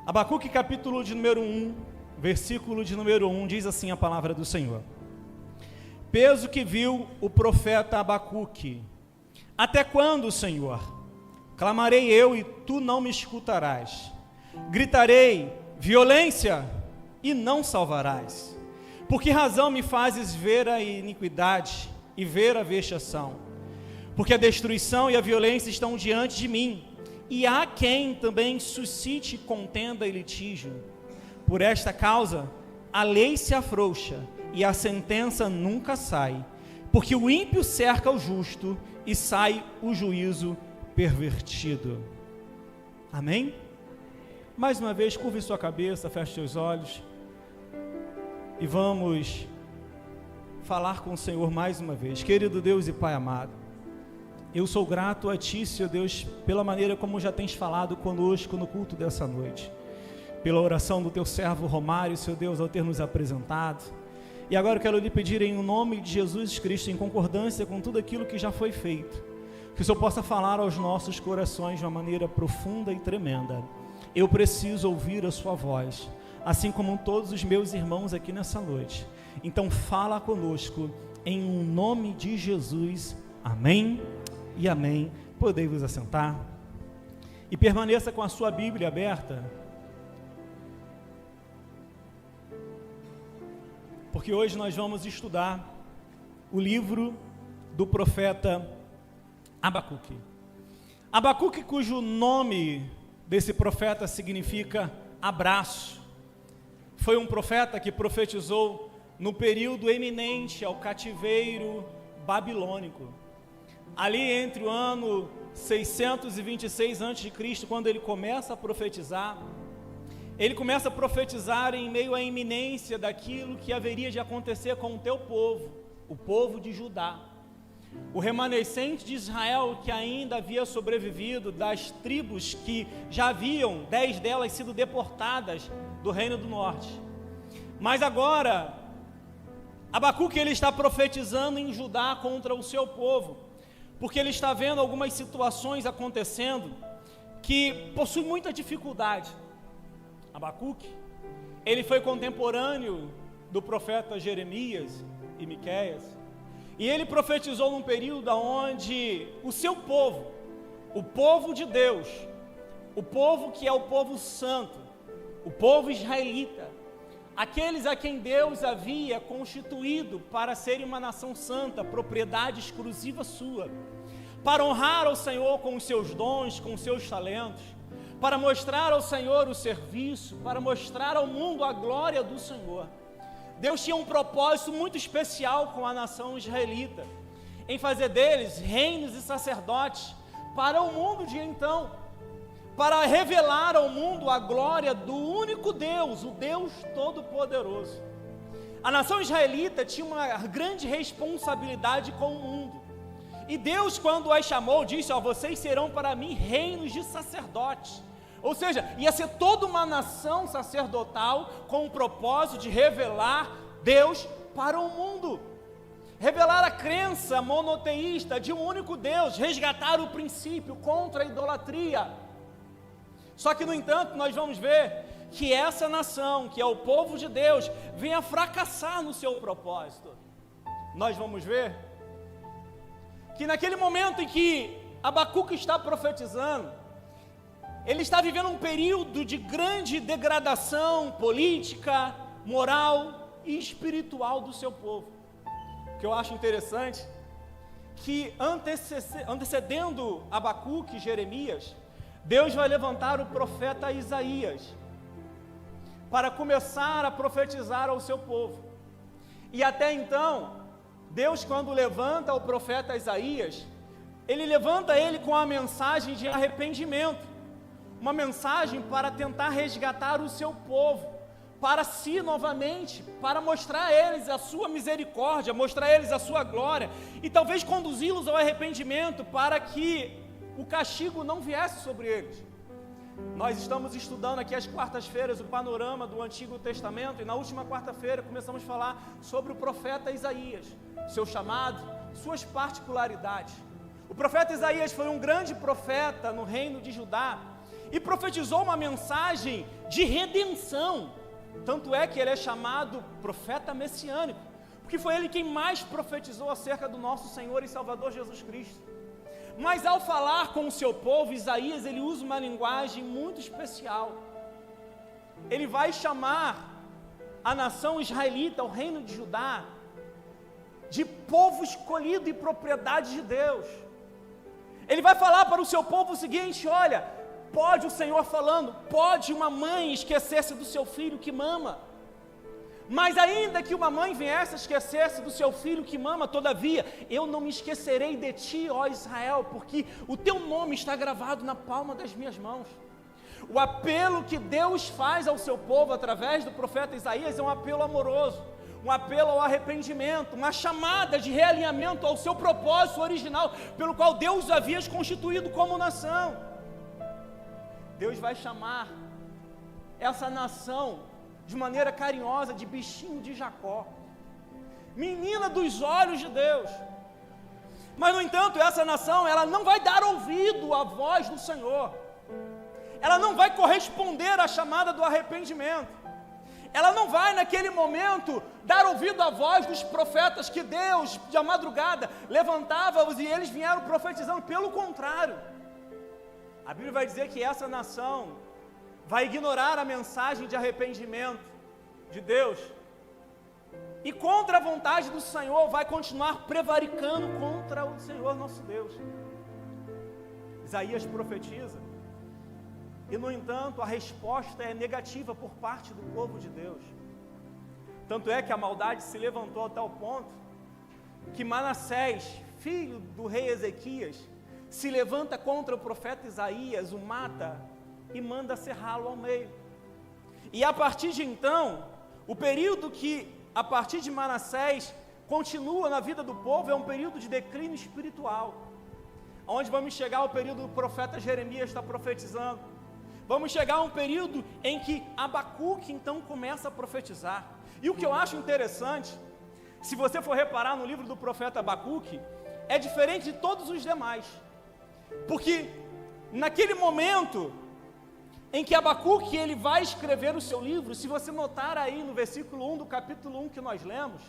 Abacuque capítulo de número 1, versículo de número 1, diz assim a palavra do Senhor: Peso que viu o profeta Abacuque, até quando, Senhor? Clamarei eu e tu não me escutarás. Gritarei, violência, e não salvarás. Por que razão me fazes ver a iniquidade e ver a vexação? Porque a destruição e a violência estão diante de mim, e há quem também suscite contenda e litígio. Por esta causa, a lei se afrouxa, e a sentença nunca sai, porque o ímpio cerca o justo, e sai o juízo pervertido. Amém? Mais uma vez, curve sua cabeça, feche seus olhos, e vamos falar com o Senhor mais uma vez. Querido Deus e Pai amado, eu sou grato a Ti, Senhor Deus, pela maneira como já tens falado conosco no culto dessa noite, pela oração do Teu servo Romário, Senhor Deus, ao ter nos apresentado. E agora eu quero lhe pedir em nome de Jesus Cristo, em concordância com tudo aquilo que já foi feito, que o Senhor possa falar aos nossos corações de uma maneira profunda e tremenda. Eu preciso ouvir a sua voz, assim como todos os meus irmãos aqui nessa noite. Então fala conosco, em nome de Jesus. Amém e amém. Podei vos assentar e permaneça com a sua Bíblia aberta, porque hoje nós vamos estudar o livro do profeta Abacuque. Abacuque, cujo nome desse profeta significa abraço, foi um profeta que profetizou no período eminente ao cativeiro babilônico, ali entre o ano 626 a.C., quando ele começa a profetizar. Ele começa a profetizar em meio à iminência daquilo que haveria de acontecer com o teu povo, o povo de Judá, o remanescente de Israel que ainda havia sobrevivido das tribos que já haviam 10 delas sido deportadas do Reino do Norte. Mas agora, Abacuque ele está profetizando em Judá contra o seu povo, porque ele está vendo algumas situações acontecendo que possuem muita dificuldade. Abacuque, ele foi contemporâneo do profeta Jeremias e Miqueias, e ele profetizou num período onde o seu povo, o povo de Deus, o povo que é o povo santo, o povo israelita, aqueles a quem Deus havia constituído para serem uma nação santa, propriedade exclusiva sua, para honrar ao Senhor com os seus dons, com os seus talentos, para mostrar ao Senhor o serviço, para mostrar ao mundo a glória do Senhor. Deus tinha um propósito muito especial com a nação israelita, em fazer deles reinos e sacerdotes para o mundo de então, para revelar ao mundo a glória do único Deus, o Deus Todo-Poderoso. A nação israelita tinha uma grande responsabilidade com o mundo, e Deus, quando as chamou, disse: vocês serão para mim reinos de sacerdotes. Ou seja, ia ser toda uma nação sacerdotal com o propósito de revelar Deus para o mundo, revelar a crença monoteísta de um único Deus, resgatar o princípio contra a idolatria. Só que, no entanto, nós vamos ver que essa nação, que é o povo de Deus, vem a fracassar no seu propósito. Nós vamos ver que naquele momento em que Abacuque está profetizando, ele está vivendo um período de grande degradação política, moral e espiritual do seu povo. O que eu acho interessante, que antecedendo Abacuque e Jeremias, Deus vai levantar o profeta Isaías, para começar a profetizar ao seu povo. E até então, Deus, quando levanta o profeta Isaías, ele levanta ele com a mensagem de arrependimento, uma mensagem para tentar resgatar o seu povo para si novamente, para mostrar a eles a sua misericórdia, mostrar a eles a sua glória, e talvez conduzi-los ao arrependimento, para que o castigo não viesse sobre eles. Nós estamos estudando aqui às quartas-feiras o panorama do Antigo Testamento, e na última quarta-feira começamos a falar sobre o profeta Isaías, seu chamado, suas particularidades. O profeta Isaías foi um grande profeta no reino de Judá, e profetizou uma mensagem de redenção. Tanto é que ele é chamado profeta messiânico, porque foi ele quem mais profetizou acerca do nosso Senhor e Salvador Jesus Cristo. Mas ao falar com o seu povo, Isaías, ele usa uma linguagem muito especial. Ele vai chamar a nação israelita, o reino de Judá, de povo escolhido e propriedade de Deus. Ele vai falar para o seu povo o seguinte: olha, pode o Senhor falando, pode uma mãe esquecer-se do seu filho que mama, mas ainda que uma mãe viesse a esquecer-se do seu filho que mama, todavia, eu não me esquecerei de ti, ó Israel, porque o teu nome está gravado na palma das minhas mãos. O apelo que Deus faz ao seu povo através do profeta Isaías é um apelo amoroso, um apelo ao arrependimento, uma chamada de realinhamento ao seu propósito original, pelo qual Deus os havia constituído como nação. Deus vai chamar essa nação de maneira carinhosa de bichinho de Jacó, menina dos olhos de Deus. Mas no entanto, essa nação, ela não vai dar ouvido à voz do Senhor, ela não vai corresponder à chamada do arrependimento, ela não vai naquele momento dar ouvido à voz dos profetas que Deus, de madrugada, levantava-os e eles vieram profetizando. Pelo contrário, a Bíblia vai dizer que essa nação vai ignorar a mensagem de arrependimento de Deus e contra a vontade do Senhor vai continuar prevaricando contra o Senhor nosso Deus. Isaías profetiza e, no entanto, a resposta é negativa por parte do povo de Deus. Tanto é que a maldade se levantou a tal ponto que Manassés, filho do rei Ezequias, se levanta contra o profeta Isaías, o mata e manda serrá-lo ao meio. E a partir de então, o período que, a partir de Manassés, continua na vida do povo é um período de declínio espiritual, onde vamos chegar ao período do profeta Jeremias está profetizando. Vamos chegar a um período em que Abacuque então começa a profetizar. E o que eu acho interessante, se você for reparar no livro do profeta Abacuque, é diferente de todos os demais, porque naquele momento em que Abacuque ele vai escrever o seu livro, se você notar aí no versículo 1 do capítulo 1 que nós lemos,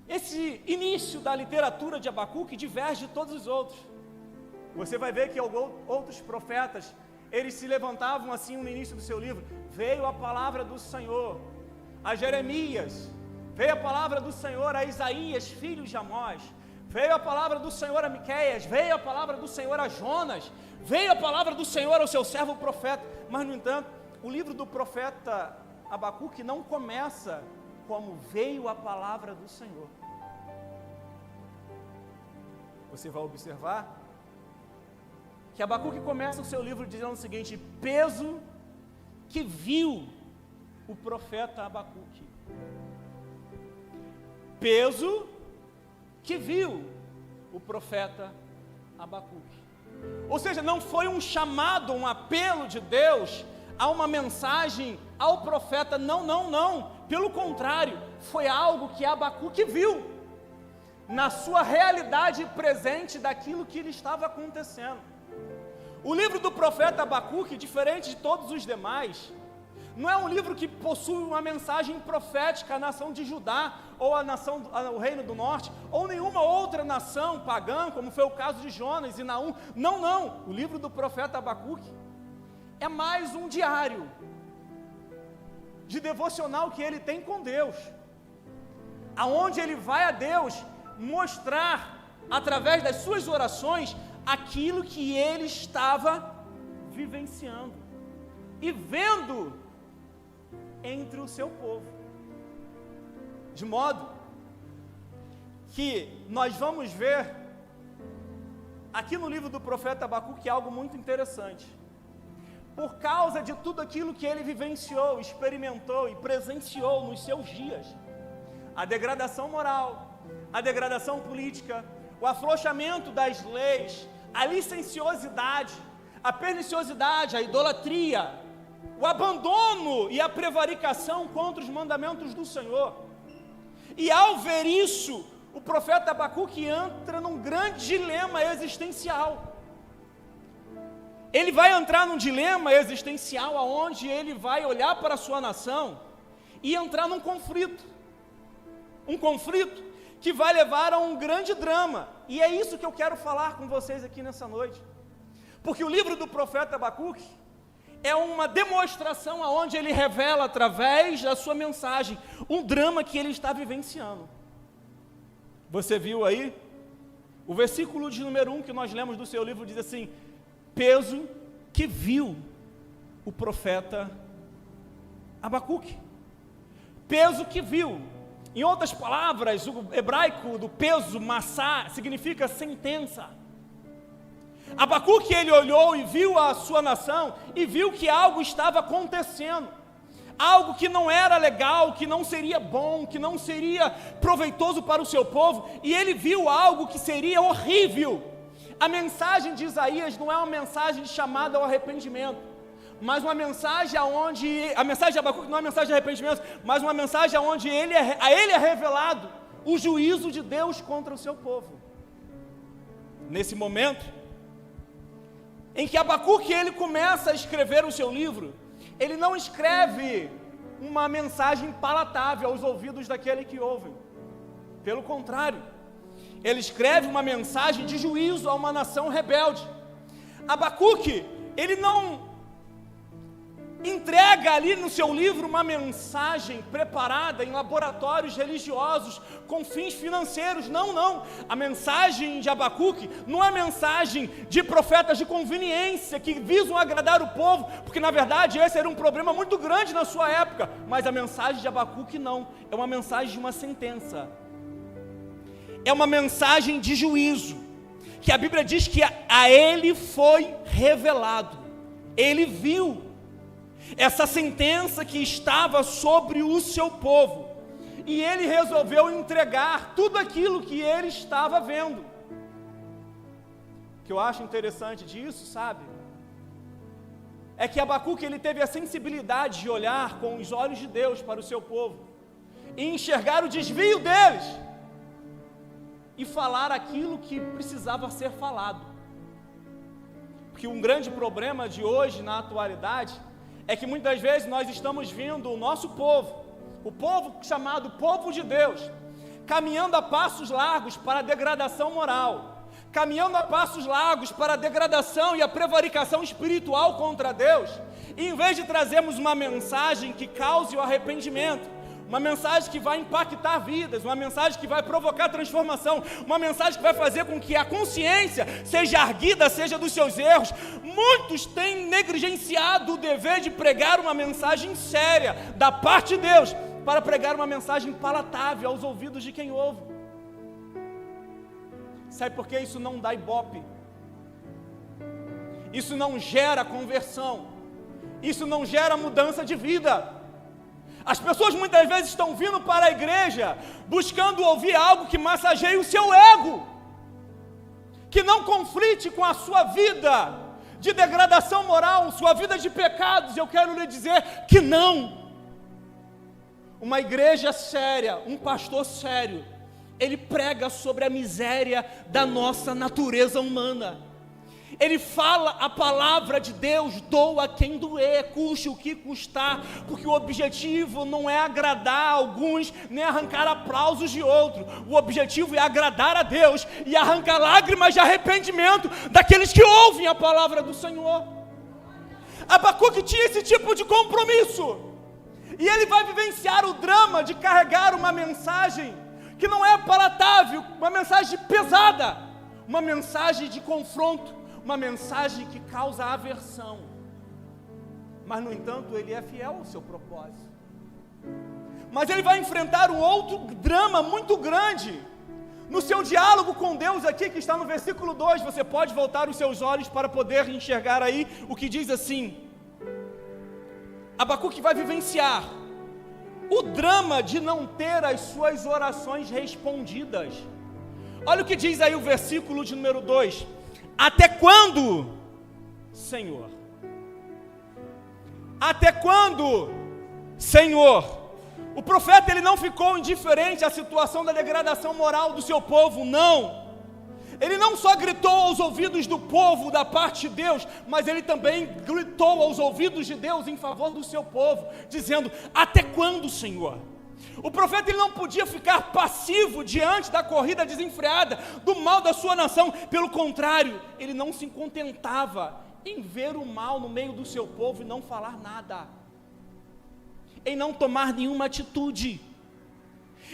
esse início da literatura de Abacuque diverge de todos os outros. Você vai ver que outros profetas, eles se levantavam assim no início do seu livro: veio a palavra do Senhor a Jeremias, veio a palavra do Senhor a Isaías, filho de Amós, veio a palavra do Senhor a Miqueias, veio a palavra do Senhor a Jonas, veio a palavra do Senhor ao seu servo profeta. Mas, no entanto, o livro do profeta Abacuque não começa como veio a palavra do Senhor. Você vai observar que Abacuque começa o seu livro dizendo o seguinte: peso que viu o profeta Abacuque. Peso que viu o profeta Abacuque. Ou seja, não foi um chamado, um apelo de Deus a uma mensagem ao profeta, não. Pelo contrário, foi algo que Abacuque viu na sua realidade presente daquilo que lhe estava acontecendo. O livro do profeta Abacuque, diferente de todos os demais, não é um livro que possui uma mensagem profética à nação de Judá, ou ao reino do norte, ou nenhuma outra nação pagã, como foi o caso de Jonas e Naum. Não. O livro do profeta Abacuque é mais um diário de devocional que ele tem com Deus, aonde ele vai a Deus mostrar, através das suas orações, aquilo que ele estava vivenciando e vendo entre o seu povo, de modo que nós vamos ver aqui no livro do profeta Abacuque algo muito interessante. Por causa de tudo aquilo que ele vivenciou, experimentou e presenciou nos seus dias, a degradação moral, a degradação política, o afrouxamento das leis, a licenciosidade, a perniciosidade, a idolatria, o abandono e a prevaricação contra os mandamentos do Senhor. E ao ver isso, o profeta Abacuque entra num grande dilema existencial. ele vai entrar num dilema existencial aonde ele vai olhar para a sua nação e entrar num conflito. Um conflito que vai levar a um grande drama. E é isso que eu quero falar com vocês aqui nessa noite. Porque o livro do profeta Abacuque é uma demonstração aonde ele revela através da sua mensagem um drama que ele está vivenciando. Você viu aí? O versículo de número 1 que nós lemos do seu livro diz assim: peso que viu o profeta Abacuque. Peso que viu. Em outras palavras, o hebraico do peso, massá, significa sentença. Abacuque, ele olhou e viu a sua nação e viu que algo estava acontecendo. Algo que não era legal, que não seria bom, que não seria proveitoso para o seu povo. E ele viu algo que seria horrível. A mensagem de Isaías não é uma mensagem de chamada ao arrependimento, mas uma mensagem onde, a mensagem de Abacuque não é uma mensagem de arrependimento, mas uma mensagem onde a ele é revelado o juízo de Deus contra o seu povo. Nesse momento, em que Abacuque ele começa a escrever o seu livro, ele não escreve uma mensagem palatável aos ouvidos daquele que ouvem. Pelo contrário, ele escreve uma mensagem de juízo a uma nação rebelde. Abacuque, ele não entrega ali no seu livro uma mensagem preparada em laboratórios religiosos com fins financeiros. Não. A mensagem de Abacuque não é mensagem de profetas de conveniência que visam agradar o povo, porque na verdade esse era um problema muito grande na sua época. Mas a mensagem de Abacuque não, é uma mensagem de uma sentença. É uma mensagem de juízo, que a Bíblia diz que a ele foi revelado. Ele viu essa sentença que estava sobre o seu povo, e ele resolveu entregar tudo aquilo que ele estava vendo. O que eu acho interessante disso, sabe, é que Abacuque ele teve a sensibilidade de olhar com os olhos de Deus para o seu povo, e enxergar o desvio deles, e falar aquilo que precisava ser falado. Porque um grande problema de hoje, na atualidade, é que muitas vezes nós estamos vendo o nosso povo, o povo chamado povo de Deus, caminhando a passos largos para a degradação moral, caminhando a passos largos para a degradação e a prevaricação espiritual contra Deus, e em vez de trazermos uma mensagem que cause o arrependimento, uma mensagem que vai impactar vidas, uma mensagem que vai provocar transformação, uma mensagem que vai fazer com que a consciência seja erguida, seja dos seus erros. Muitos têm negligenciado o dever de pregar uma mensagem séria da parte de Deus, para pregar uma mensagem palatável aos ouvidos de quem ouve. Sabe por que isso não dá ibope? Isso não gera conversão, isso não gera mudança de vida. As pessoas muitas vezes estão vindo para a igreja buscando ouvir algo que massageie o seu ego, que não conflite com a sua vida de degradação moral, sua vida de pecados. Eu quero lhe dizer que não. Uma igreja séria, um pastor sério, ele prega sobre a miséria da nossa natureza humana. Ele fala a palavra de Deus, doa quem doer, custe o que custar, porque o objetivo não é agradar alguns, nem arrancar aplausos de outros. O objetivo é agradar a Deus e arrancar lágrimas de arrependimento daqueles que ouvem a palavra do Senhor. Abacuque tinha esse tipo de compromisso, e ele vai vivenciar o drama de carregar uma mensagem que não é palatável, uma mensagem pesada, uma mensagem de confronto, uma mensagem que causa aversão, mas no entanto ele é fiel ao seu propósito. Mas ele vai enfrentar um outro drama muito grande, no seu diálogo com Deus aqui, que está no versículo 2, você pode voltar os seus olhos para poder enxergar aí, o que diz assim, Abacuque vai vivenciar o drama de não ter as suas orações respondidas. Olha o que diz aí o versículo de número 2, até quando, Senhor? Até quando, Senhor? O profeta ele não ficou indiferente à situação da degradação moral do seu povo, não. ele não só gritou aos ouvidos do povo da parte de Deus, mas ele também gritou aos ouvidos de Deus em favor do seu povo, dizendo: até quando, Senhor? O profeta ele não podia ficar passivo diante da corrida desenfreada do mal da sua nação. Pelo contrário, ele não se contentava em ver o mal no meio do seu povo e não falar nada, em não tomar nenhuma atitude,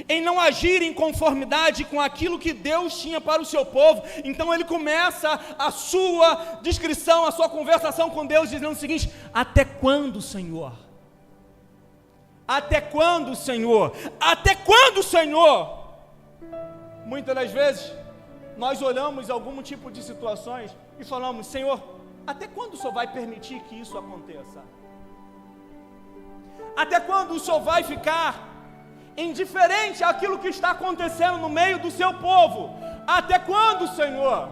em não agir em conformidade com aquilo que Deus tinha para o seu povo. Então ele começa a sua descrição, a sua conversação com Deus, dizendo o seguinte: até quando, Senhor? Até quando, Senhor? Até quando, Senhor? Muitas das vezes, nós olhamos algum tipo de situações e falamos: Senhor, até quando o Senhor vai permitir que isso aconteça? Até quando o Senhor vai ficar indiferente àquilo que está acontecendo no meio do seu povo? Até quando, Senhor?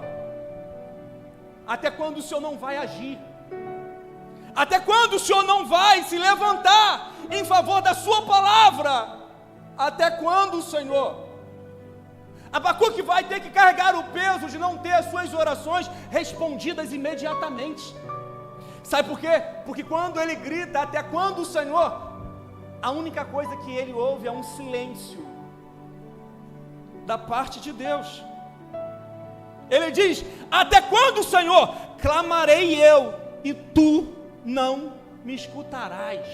Até quando o Senhor não vai agir? Até quando o Senhor não vai se levantar em favor da sua palavra? Até quando, Senhor? Abacuque vai ter que carregar o peso de não ter as suas orações respondidas imediatamente. Sabe por quê? Porque quando ele grita: até quando, Senhor? A única coisa que ele ouve é um silêncio da parte de Deus. Ele diz: até quando, Senhor? Clamarei eu e tu não me escutarás.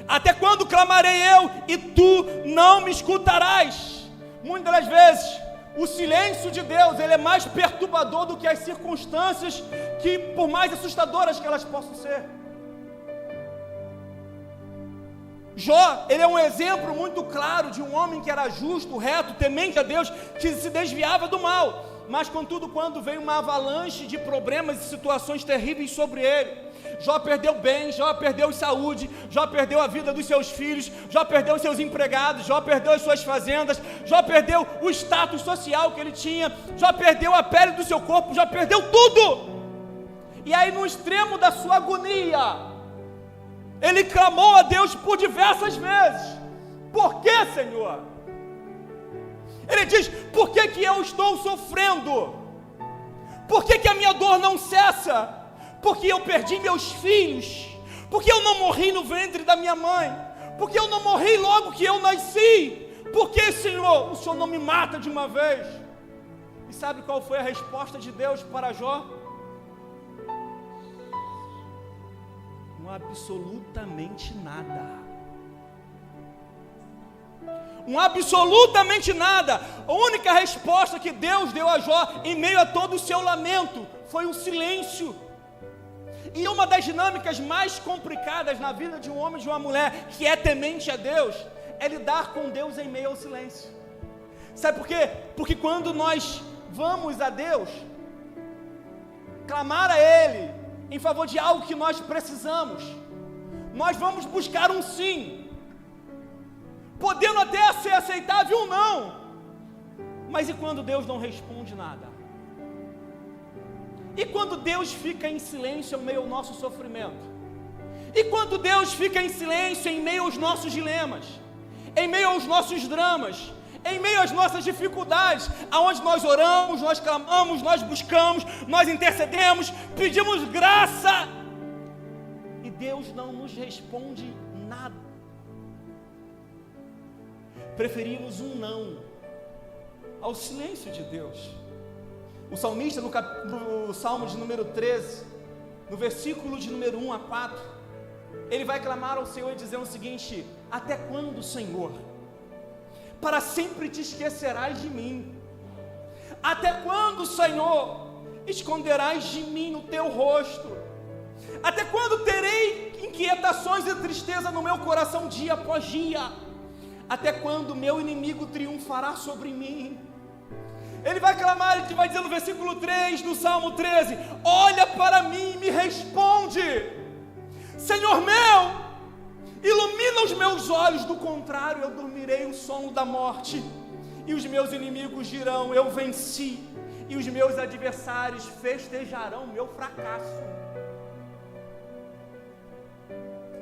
Até quando clamarei eu e tu não me escutarás? Muitas das vezes, o silêncio de Deus, ele é mais perturbador do que as circunstâncias, que por mais assustadoras que elas possam ser. Jó, ele é um exemplo muito claro de um homem que era justo, reto, temente a Deus, que se desviava do mal. Mas contudo, quando veio uma avalanche de problemas e situações terríveis sobre ele, Jó perdeu bens, Jó perdeu saúde, Jó perdeu a vida dos seus filhos, Jó perdeu seus empregados, Jó perdeu as suas fazendas, Jó perdeu o status social que ele tinha, Jó perdeu a pele do seu corpo, Jó perdeu tudo. E aí, no extremo da sua agonia, ele clamou a Deus por diversas vezes: por que, Senhor? Ele diz: por que que eu estou sofrendo? Por que que a minha dor não cessa? Porque eu perdi meus filhos? Porque eu não morri no ventre da minha mãe? Porque eu não morri logo que eu nasci? Por que, Senhor, o Senhor não me mata de uma vez? E sabe qual foi a resposta de Deus para Jó? Absolutamente nada. Absolutamente nada. A única resposta que Deus deu a Jó em meio a todo o seu lamento foi um silêncio. E uma das dinâmicas mais complicadas na vida de um homem e de uma mulher que é temente a Deus é lidar com Deus em meio ao silêncio. Sabe por quê? Porque quando nós vamos a Deus clamar a Ele em favor de algo que nós precisamos, nós vamos buscar um sim, podendo até ser aceitável ou não. Mas e quando Deus não responde nada? E quando Deus fica em silêncio em meio ao nosso sofrimento? E quando Deus fica em silêncio em meio aos nossos dilemas, em meio aos nossos dramas, em meio às nossas dificuldades, aonde nós oramos, nós clamamos, nós buscamos, nós intercedemos, pedimos graça, e Deus não nos responde nada? Preferimos um não ao silêncio de Deus. O salmista, no Salmo de número 13, no versículo de número 1 a 4, ele vai clamar ao Senhor e dizer o seguinte: até quando, Senhor? Para sempre te esquecerás de mim? Até quando, Senhor, esconderás de mim no teu rosto? Até quando terei inquietações e tristeza no meu coração dia após dia? Até quando meu inimigo triunfará sobre mim? Ele vai clamar, ele vai dizer no versículo 3 do Salmo 13: olha para mim e me responde, Senhor meu, ilumina os meus olhos, do contrário eu dormirei o sono da morte, e os meus inimigos dirão: eu venci, e os meus adversários festejarão meu fracasso.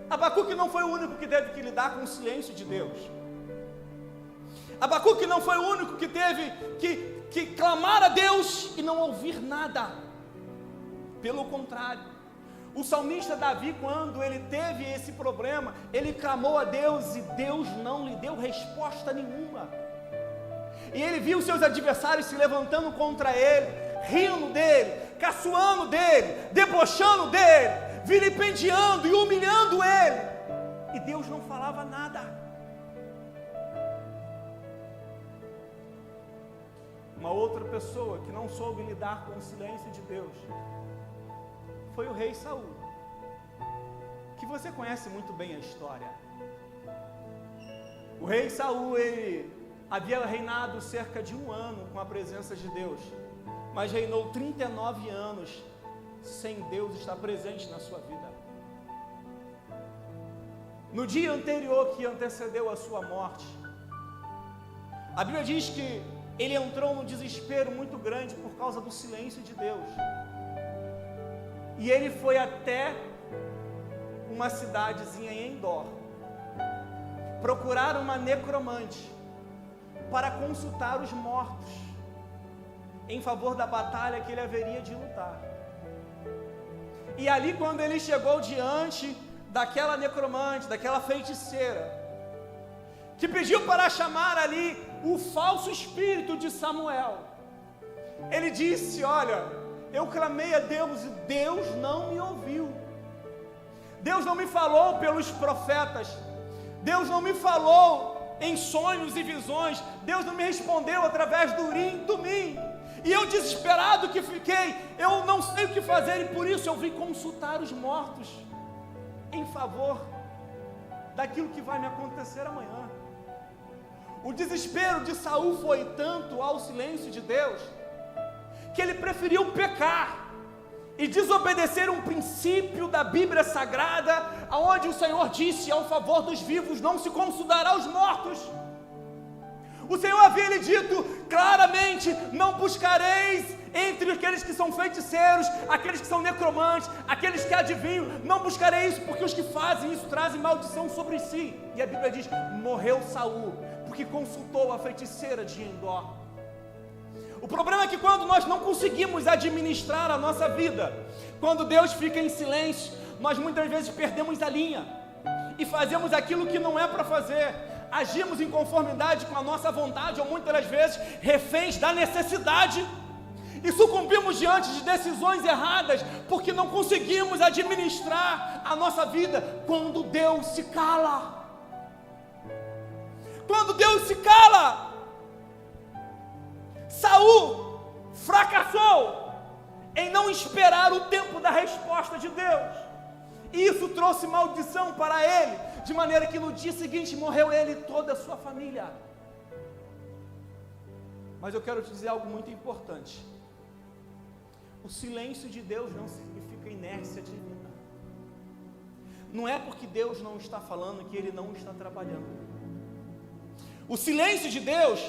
Abacuque não foi o único que teve que lidar com o silêncio de Deus. Abacuque não foi o único que teve que que clamar a Deus e não ouvir nada. Pelo contrário, o salmista Davi, quando ele teve esse problema, ele clamou a Deus e Deus não lhe deu resposta nenhuma. E ele viu seus adversários se levantando contra ele, rindo dele, caçoando dele, debochando dele, vilipendiando e humilhando ele. E Deus não falava nada. Uma outra pessoa que não soube lidar com o silêncio de Deus foi o rei Saul, que você conhece muito bem a história. O rei Saul, ele havia reinado cerca de 1 ano com a presença de Deus, mas reinou 39 anos sem Deus estar presente na sua vida. No dia anterior que antecedeu a sua morte, a Bíblia diz que ele entrou num desespero muito grande por causa do silêncio de Deus. E ele foi até uma cidadezinha em Endor, procurar uma necromante para consultar os mortos em favor da batalha que ele haveria de lutar. E ali, quando ele chegou diante daquela necromante, daquela feiticeira, que pediu para chamar ali o falso espírito de Samuel, ele disse: olha, eu clamei a Deus e Deus não me ouviu. Deus não me falou pelos profetas. Deus não me falou em sonhos e visões. Deus não me respondeu através do Urim e Tumim. E eu, desesperado que fiquei, eu não sei o que fazer, e por isso eu vim consultar os mortos em favor daquilo que vai me acontecer amanhã. O desespero de Saul foi tanto ao silêncio de Deus, que ele preferiu pecar e desobedecer um princípio da Bíblia Sagrada, aonde o Senhor disse: ao favor dos vivos não se consultará os mortos. O Senhor havia lhe dito claramente: não buscareis entre aqueles que são feiticeiros, aqueles que são necromantes, aqueles que adivinham, não buscarei isso, porque os que fazem isso trazem maldição sobre si. E a Bíblia diz: morreu Saul, porque consultou a feiticeira de Endor. O problema é que quando nós não conseguimos administrar a nossa vida, quando Deus fica em silêncio, nós muitas vezes perdemos a linha e fazemos aquilo que não é para fazer. Agimos em conformidade com a nossa vontade, ou muitas das vezes reféns da necessidade, e sucumbimos diante de decisões erradas, porque não conseguimos administrar a nossa vida. Quando Deus se cala, quando Deus se cala, Saul fracassou em não esperar o tempo da resposta de Deus, e isso trouxe maldição para ele, de maneira que no dia seguinte morreu ele e toda a sua família. Mas eu quero te dizer algo muito importante: o silêncio de Deus não significa inércia divina. Não é porque Deus não está falando que Ele não está trabalhando. O silêncio de Deus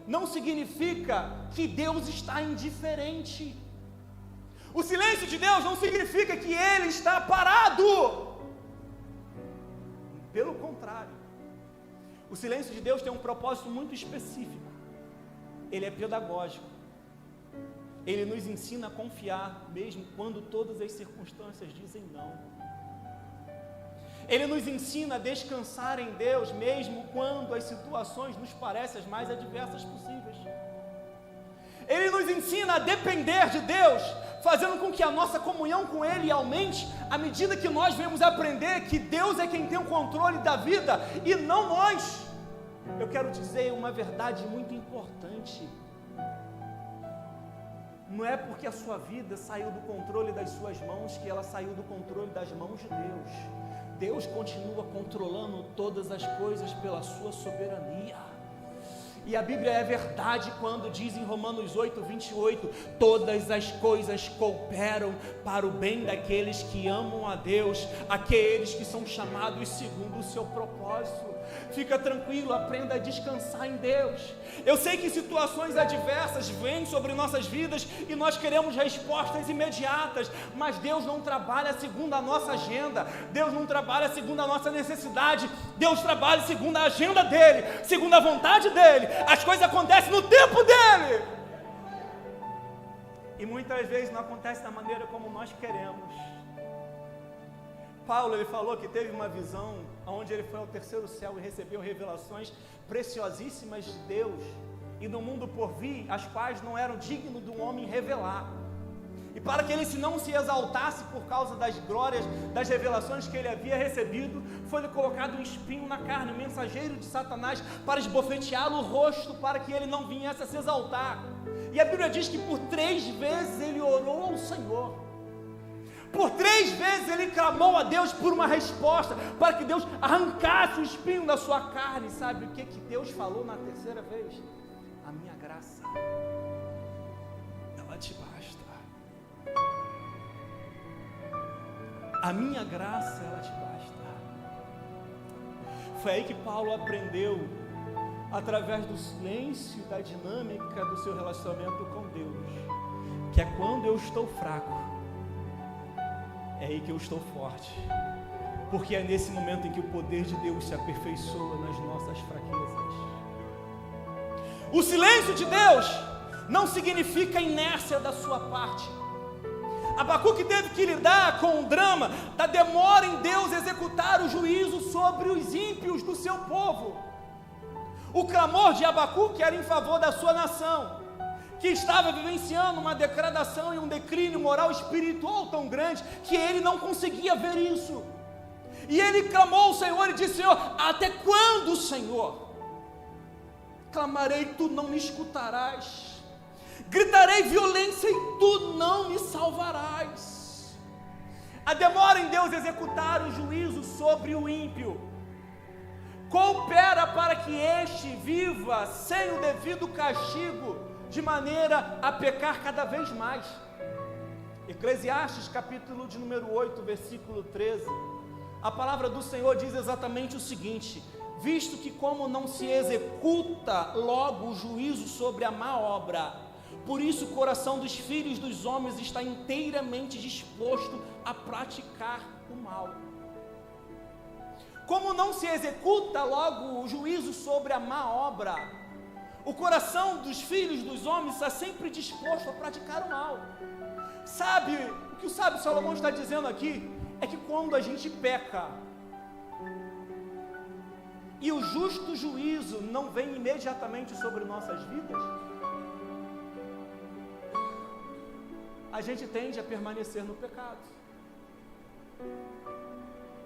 não significa que Deus está indiferente. O silêncio de Deus não significa que Ele está parado. Pelo contrário, o silêncio de Deus tem um propósito muito específico. Ele é pedagógico. Ele nos ensina a confiar, mesmo quando todas as circunstâncias dizem não. Ele nos ensina a descansar em Deus, mesmo quando as situações nos parecem as mais adversas possíveis. Ele nos ensina a depender de Deus, fazendo com que a nossa comunhão com Ele aumente, à medida que nós vamos aprender que Deus é quem tem o controle da vida, e não nós. Eu quero dizer uma verdade muito importante: não é porque a sua vida saiu do controle das suas mãos que ela saiu do controle das mãos de Deus. Deus continua controlando todas as coisas pela sua soberania. E a Bíblia é verdade quando diz em Romanos 8:28, todas as coisas cooperam para o bem daqueles que amam a Deus, aqueles que são chamados segundo o seu propósito. Fica tranquilo, aprenda a descansar em Deus. Eu sei que situações adversas vêm sobre nossas vidas e nós queremos respostas imediatas, mas Deus não trabalha segundo a nossa agenda, Deus não trabalha segundo a nossa necessidade, Deus trabalha segundo a agenda dele, segundo a vontade dele. As coisas acontecem no tempo dele. E muitas vezes não acontece da maneira como nós queremos. Paulo, ele falou que teve uma visão onde ele foi ao terceiro céu e recebeu revelações preciosíssimas de Deus e do mundo por vir, as quais não eram dignos do homem revelar. E para que ele não se exaltasse por causa das glórias, das revelações que ele havia recebido, foi-lhe colocado um espinho na carne, um mensageiro de Satanás, para esbofeteá-lo o rosto, para que ele não viesse a se exaltar. E a Bíblia diz que por 3 vezes ele orou ao Senhor. Por 3 vezes ele clamou a Deus por uma resposta, para que Deus arrancasse o espinho da sua carne. Sabe o que Deus falou na terceira vez? A minha graça, ela te basta. A minha graça, ela te basta. Foi aí que Paulo aprendeu, através do silêncio e da dinâmica do seu relacionamento com Deus, que é quando eu estou fraco, é aí que eu estou forte, porque é nesse momento em que o poder de Deus se aperfeiçoa nas nossas fraquezas. O silêncio de Deus não significa inércia da sua parte. Abacuque teve que lidar com o drama da demora em Deus executar o juízo sobre os ímpios do seu povo. O clamor de Abacuque era em favor da sua nação, que estava vivenciando uma degradação e um declínio moral e espiritual tão grande, que ele não conseguia ver isso. E ele clamou ao Senhor e disse: Senhor, até quando, Senhor? Clamarei e tu não me escutarás. Gritarei violência e tu não me salvarás. A demora em Deus executar o juízo sobre o ímpio coopera para que este viva sem o devido castigo, de maneira a pecar cada vez mais. Eclesiastes capítulo de número 8, versículo 13, a palavra do Senhor diz exatamente o seguinte: visto que como não se executa logo o juízo sobre a má obra, por isso o coração dos filhos dos homens está inteiramente disposto a praticar o mal. Como não se executa logo o juízo sobre a má obra, o coração dos filhos dos homens está sempre disposto a praticar o mal. Sabe, o que o sábio Salomão está dizendo aqui, é que quando a gente peca, e o justo juízo não vem imediatamente sobre nossas vidas, a gente tende a permanecer no pecado.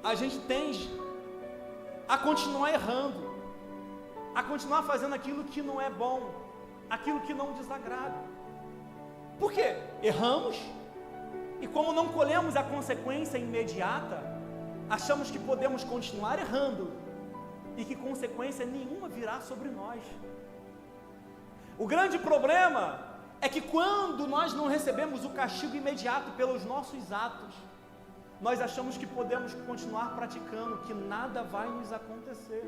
A gente tende a continuar errando, a continuar fazendo aquilo que não é bom, aquilo que não desagrada. Por quê? Erramos, e como não colhemos a consequência imediata, achamos que podemos continuar errando, e que consequência nenhuma virá sobre nós. O grande problema é que quando nós não recebemos o castigo imediato pelos nossos atos, nós achamos que podemos continuar praticando, que nada vai nos acontecer.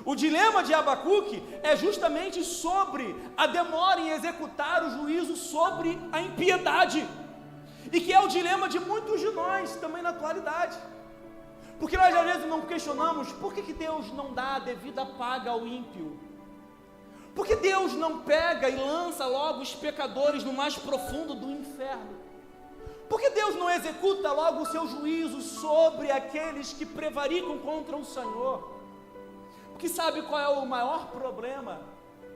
O dilema de Abacuque é justamente sobre a demora em executar o juízo sobre a impiedade, e que é o dilema de muitos de nós também na atualidade, porque nós às vezes não questionamos por que Deus não dá a devida paga ao ímpio. Por que Deus não pega e lança logo os pecadores no mais profundo do inferno? Por que Deus não executa logo o seu juízo sobre aqueles que prevaricam contra o Senhor? Porque sabe qual é o maior problema?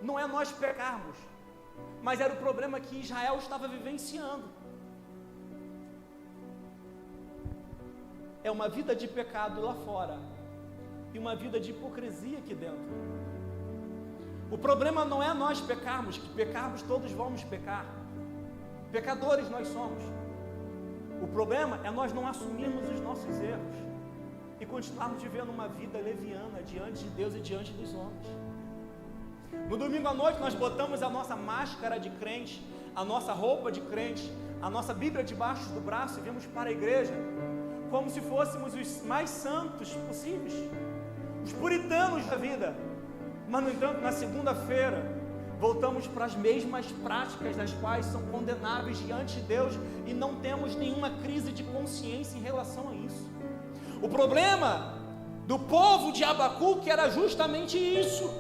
Não é nós pecarmos, mas era o problema que Israel estava vivenciando. É uma vida de pecado lá fora e uma vida de hipocrisia aqui dentro. O problema não é nós pecarmos, que pecarmos todos vamos pecar. Pecadores nós somos. O problema é nós não assumirmos os nossos erros e continuarmos vivendo uma vida leviana diante de Deus e diante dos homens. No domingo à noite nós botamos a nossa máscara de crente, a nossa roupa de crente, a nossa Bíblia debaixo do braço e viemos para a igreja como se fôssemos os mais santos possíveis, os puritanos da vida. Mas, no entanto, na segunda-feira, voltamos para as mesmas práticas das quais são condenáveis diante de Deus e não temos nenhuma crise de consciência em relação a isso. O problema do povo de Abacuque era justamente isso,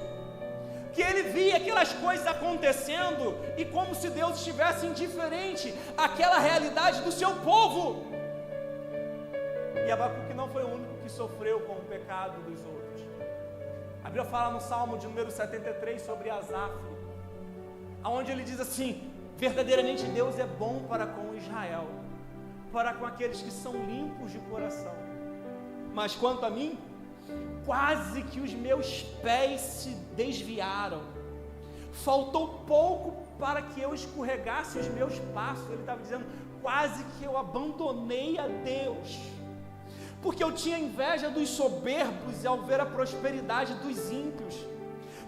que ele via aquelas coisas acontecendo e como se Deus estivesse indiferente àquela realidade do seu povo. E Abacuque não foi o único que sofreu com o pecado dos outros. A Bíblia fala no Salmo de número 73 sobre Asaf, onde ele diz assim: verdadeiramente Deus é bom para com Israel, para com aqueles que são limpos de coração. Mas quanto a mim, quase que os meus pés se desviaram, faltou pouco para que eu escorregasse os meus passos. Ele estava dizendo, quase que eu abandonei a Deus, porque eu tinha inveja dos soberbos ao ver a prosperidade dos ímpios,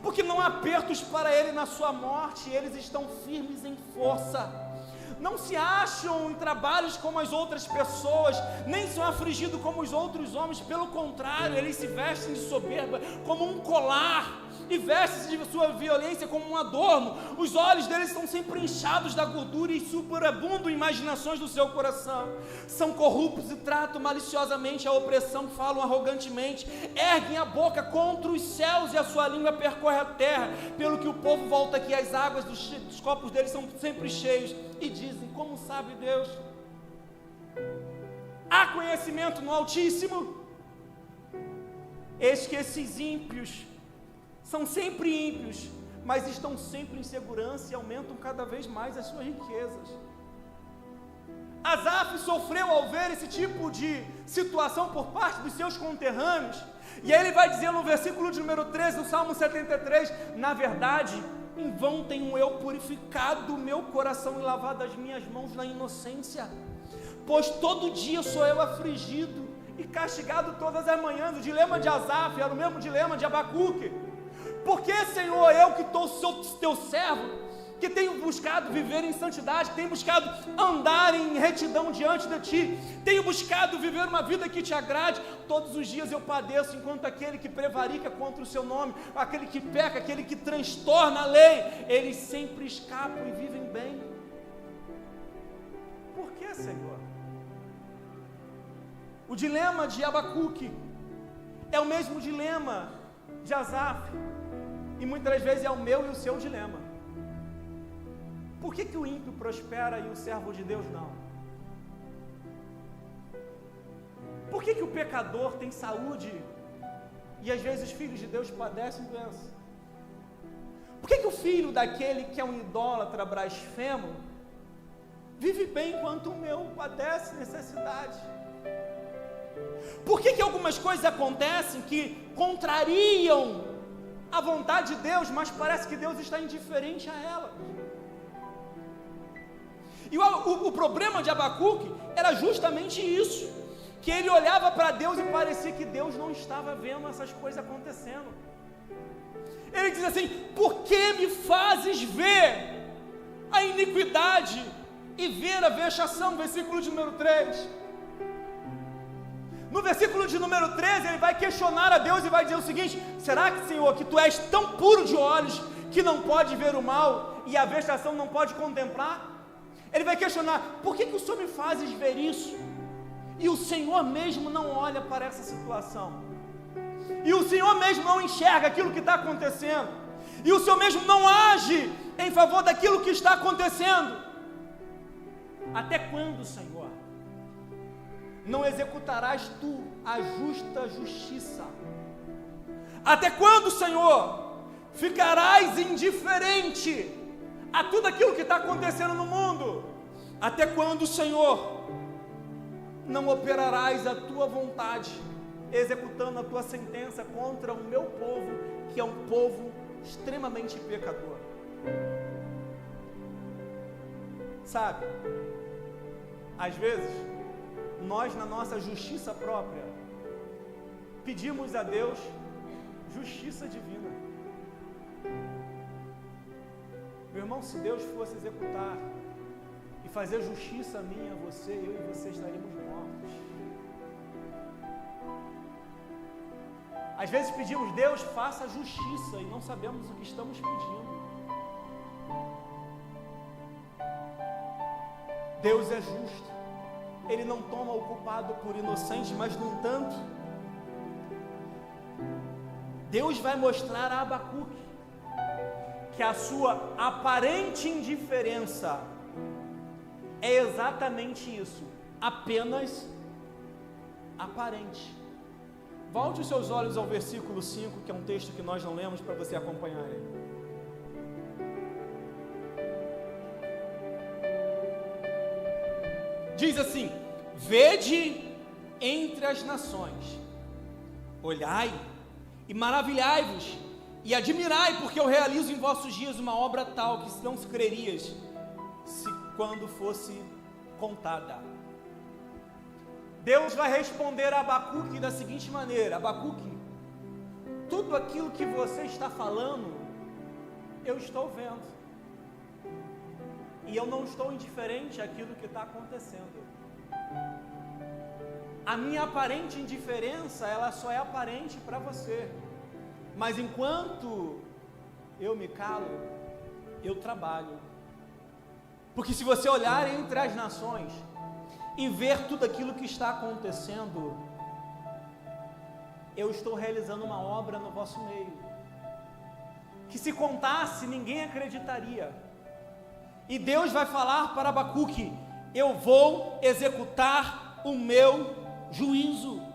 porque não há apertos para ele na sua morte, eles estão firmes em força. Não se acham em trabalhos como as outras pessoas, nem são afligidos como os outros homens. Pelo contrário, eles se vestem de soberba como um colar, e vestem-se de sua violência como um adorno. Os olhos deles estão sempre inchados da gordura e superabundam imaginações do seu coração. São corruptos e tratam maliciosamente a opressão, falam arrogantemente, erguem a boca contra os céus e a sua língua percorre a terra. Pelo que o povo volta aqui, as águas dos copos deles são sempre cheios, e dizem, como sabe Deus? Há conhecimento no Altíssimo? Eis que esses ímpios são sempre ímpios, mas estão sempre em segurança e aumentam cada vez mais as suas riquezas. Asaf sofreu ao ver esse tipo de situação por parte dos seus conterrâneos, e aí ele vai dizer no versículo de número 13 do Salmo 73, na verdade, em vão tenho eu purificado o meu coração e lavado as minhas mãos na inocência, pois todo dia sou eu afligido e castigado todas as manhãs. O dilema de Asaf era o mesmo dilema de Abacuque. Porque, Senhor, eu que estou teu servo, que tenho buscado viver em santidade, tenho buscado andar em retidão diante de Ti, tenho buscado viver uma vida que Te agrade, todos os dias eu padeço, enquanto aquele que prevarica contra o Seu nome, aquele que peca, aquele que transtorna a lei, eles sempre escapam e vivem bem. Por que, Senhor? O dilema de Abacuque é o mesmo dilema de Asaf, e muitas vezes é o meu e o seu dilema. Por que o ímpio prospera e o servo de Deus não? Por que o pecador tem saúde e às vezes os filhos de Deus padecem doença? Por que o filho daquele que é um idólatra blasfemo vive bem enquanto o meu padece necessidade? Por que algumas coisas acontecem que contrariam a vontade de Deus, mas parece que Deus está indiferente a elas? E o problema de Abacuque era justamente isso, que ele olhava para Deus e parecia que Deus não estava vendo essas coisas acontecendo. Ele diz assim, por que me fazes ver a iniquidade e ver a vexação? Versículo de número 3. No versículo de número 13, ele vai questionar a Deus e vai dizer o seguinte, será que, Senhor, que Tu és tão puro de olhos que não pode ver o mal e a vexação não pode contemplar? Ele vai questionar, por que o Senhor me fazes ver isso? E o Senhor mesmo não olha para essa situação. E o Senhor mesmo não enxerga aquilo que está acontecendo. E o Senhor mesmo não age em favor daquilo que está acontecendo. Até quando, Senhor, não executarás Tu a justa justiça? Até quando, Senhor, ficarás indiferente a tudo aquilo que está acontecendo no mundo? Até quando, Senhor, não operarás a Tua vontade, executando a Tua sentença contra o meu povo, que é um povo extremamente pecador? Sabe, às vezes, nós na nossa justiça própria, pedimos a Deus justiça divina. Meu irmão, se Deus fosse executar e fazer justiça a mim, a você, eu e você estaríamos mortos. Às vezes pedimos, Deus, faça justiça, e não sabemos o que estamos pedindo. Deus é justo. Ele não toma o culpado por inocente, mas, no entanto, Deus vai mostrar a Abacuque que a sua aparente indiferença é exatamente isso, apenas aparente. Volte os seus olhos ao versículo 5, que é um texto que nós não lemos, para você acompanhar aí. Diz assim: vede entre as nações, olhai e maravilhai-vos, e admirai, porque eu realizo em vossos dias uma obra tal, que não se crerias, se quando fosse contada. Deus vai responder a Abacuque da seguinte maneira: Abacuque, tudo aquilo que você está falando, eu estou vendo, e eu não estou indiferente àquilo que está acontecendo. A minha aparente indiferença, ela só é aparente para você, mas enquanto eu me calo, eu trabalho. Porque se você olhar entre as nações e ver tudo aquilo que está acontecendo, eu estou realizando uma obra no vosso meio, que se contasse ninguém acreditaria. E Deus vai falar para Abacuque: eu vou executar o meu juízo.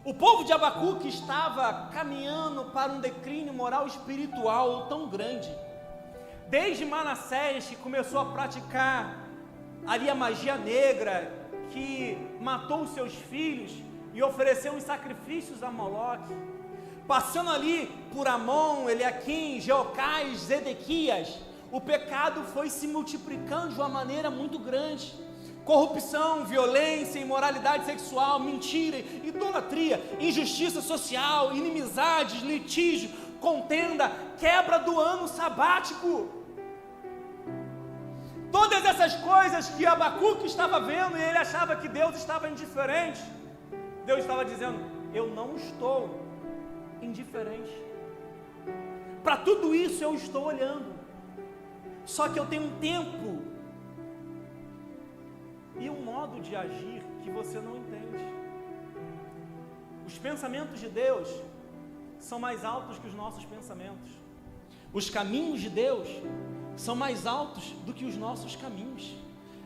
O povo de Abacuque estava caminhando para um declínio moral e espiritual tão grande. Desde Manassés, que começou a praticar ali a magia negra, que matou os seus filhos e ofereceu os sacrifícios a Moloque, passando ali por Amon, Eliaquim, Jeocás, Zedequias, o pecado foi se multiplicando de uma maneira muito grande. Corrupção, violência, imoralidade sexual, mentira, idolatria, injustiça social, inimizades, litígio, contenda, quebra do ano sabático. Todas essas coisas que Abacuque estava vendo, e ele achava que Deus estava indiferente, Deus estava dizendo: eu não estou indiferente. Para tudo isso eu estou olhando, só que eu tenho um tempo e um modo de agir que você não entende. Os pensamentos de Deus são mais altos que os nossos pensamentos. Os caminhos de Deus são mais altos do que os nossos caminhos.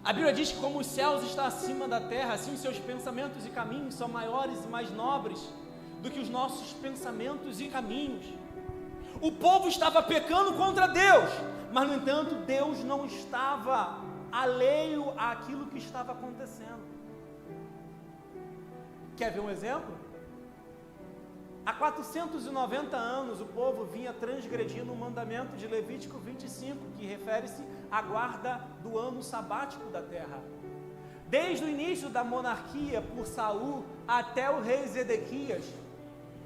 A Bíblia diz que como os céus estão acima da terra, assim os seus pensamentos e caminhos são maiores e mais nobres do que os nossos pensamentos e caminhos. O povo estava pecando contra Deus, mas no entanto Deus não estava alheio àquilo que estava acontecendo. Quer ver um exemplo? Há 490 anos o povo vinha transgredindo o mandamento de Levítico 25, que refere-se à guarda do ano sabático da terra. Desde o início da monarquia por Saul até o rei Zedequias,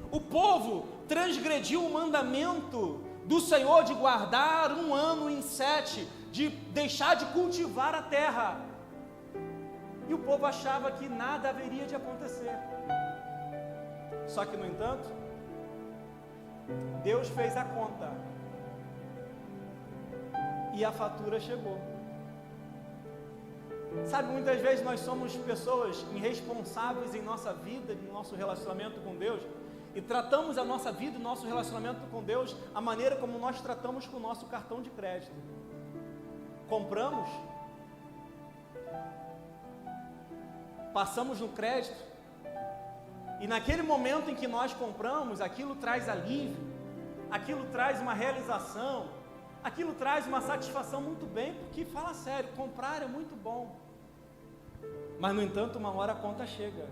o povo transgrediu o mandamento do Senhor de guardar um ano em 7, de deixar de cultivar a terra. E o povo achava que nada haveria de acontecer. Só que, no entanto, Deus fez a conta e a fatura chegou. Sabe, muitas vezes nós somos pessoas irresponsáveis em nossa vida, em nosso relacionamento com Deus, e tratamos a nossa vida e nosso relacionamento com Deus a maneira como nós tratamos com o nosso cartão de crédito. Compramos, passamos no crédito, e naquele momento em que nós compramos, aquilo traz alívio, aquilo traz uma realização, aquilo traz uma satisfação muito bem, porque fala sério, comprar é muito bom, mas no entanto uma hora a conta chega,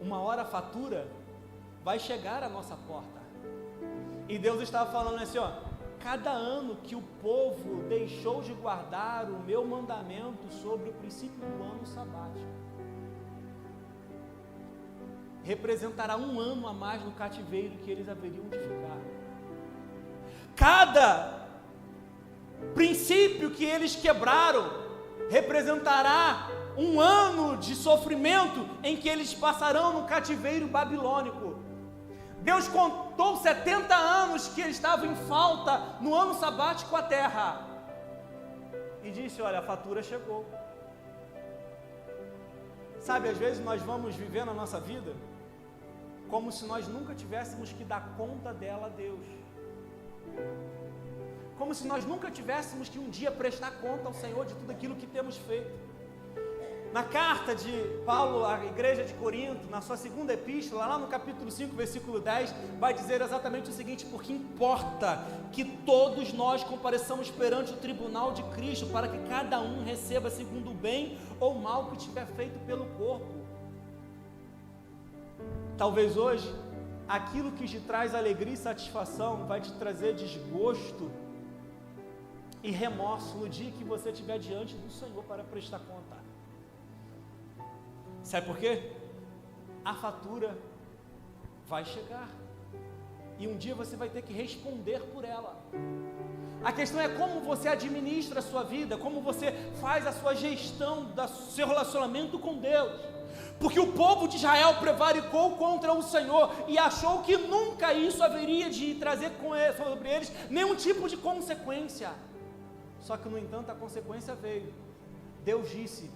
uma hora a fatura vai chegar à nossa porta, e Deus estava falando assim, ó: cada ano que o povo deixou de guardar o meu mandamento sobre o princípio do ano sabático, representará um ano a mais no cativeiro que eles haveriam de ficar. Cada princípio que eles quebraram representará um ano de sofrimento em que eles passarão no cativeiro babilônico. Deus contou 70 anos que eles estavam em falta no ano sabático à terra, e disse: olha, a fatura chegou. Sabe, às vezes nós vamos viver na nossa vida como se nós nunca tivéssemos que dar conta dela a Deus. Como se nós nunca tivéssemos que um dia prestar conta ao Senhor de tudo aquilo que temos feito. Na carta de Paulo à igreja de Corinto, na sua segunda epístola, lá no capítulo 5, versículo 10, vai dizer exatamente o seguinte: porque importa que todos nós compareçamos perante o tribunal de Cristo, para que cada um receba segundo o bem ou o mal que tiver feito pelo corpo. Talvez hoje, aquilo que te traz alegria e satisfação vai te trazer desgosto e remorso no dia que você estiver diante do Senhor para prestar conta. Sabe por quê? A fatura vai chegar e um dia você vai ter que responder por ela. A questão é como você administra a sua vida, como você faz a sua gestão do seu relacionamento com Deus. Porque o povo de Israel prevaricou contra o Senhor e achou que nunca isso haveria de trazer sobre eles nenhum tipo de consequência. Só que, no entanto, a consequência veio. Deus disse: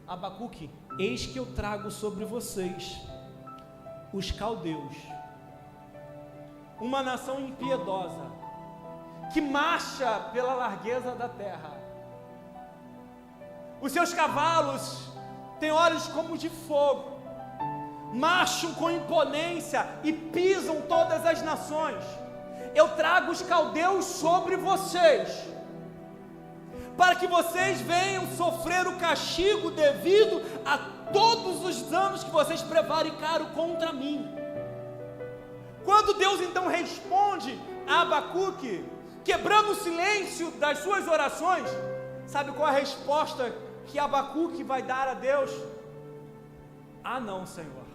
Abacuque, eis que eu trago sobre vocês os caldeus, uma nação impiedosa, que marcha pela largueza da terra. Os seus cavalos têm olhos como de fogo, marcham com imponência e pisam todas as nações. Eu trago os caldeus sobre vocês, para que vocês venham sofrer o castigo devido a todos os anos que vocês prevaricaram contra mim. Quando Deus então responde a Abacuque, quebrando o silêncio das suas orações, sabe qual é a resposta que Abacuque vai dar a Deus? Ah não, Senhor,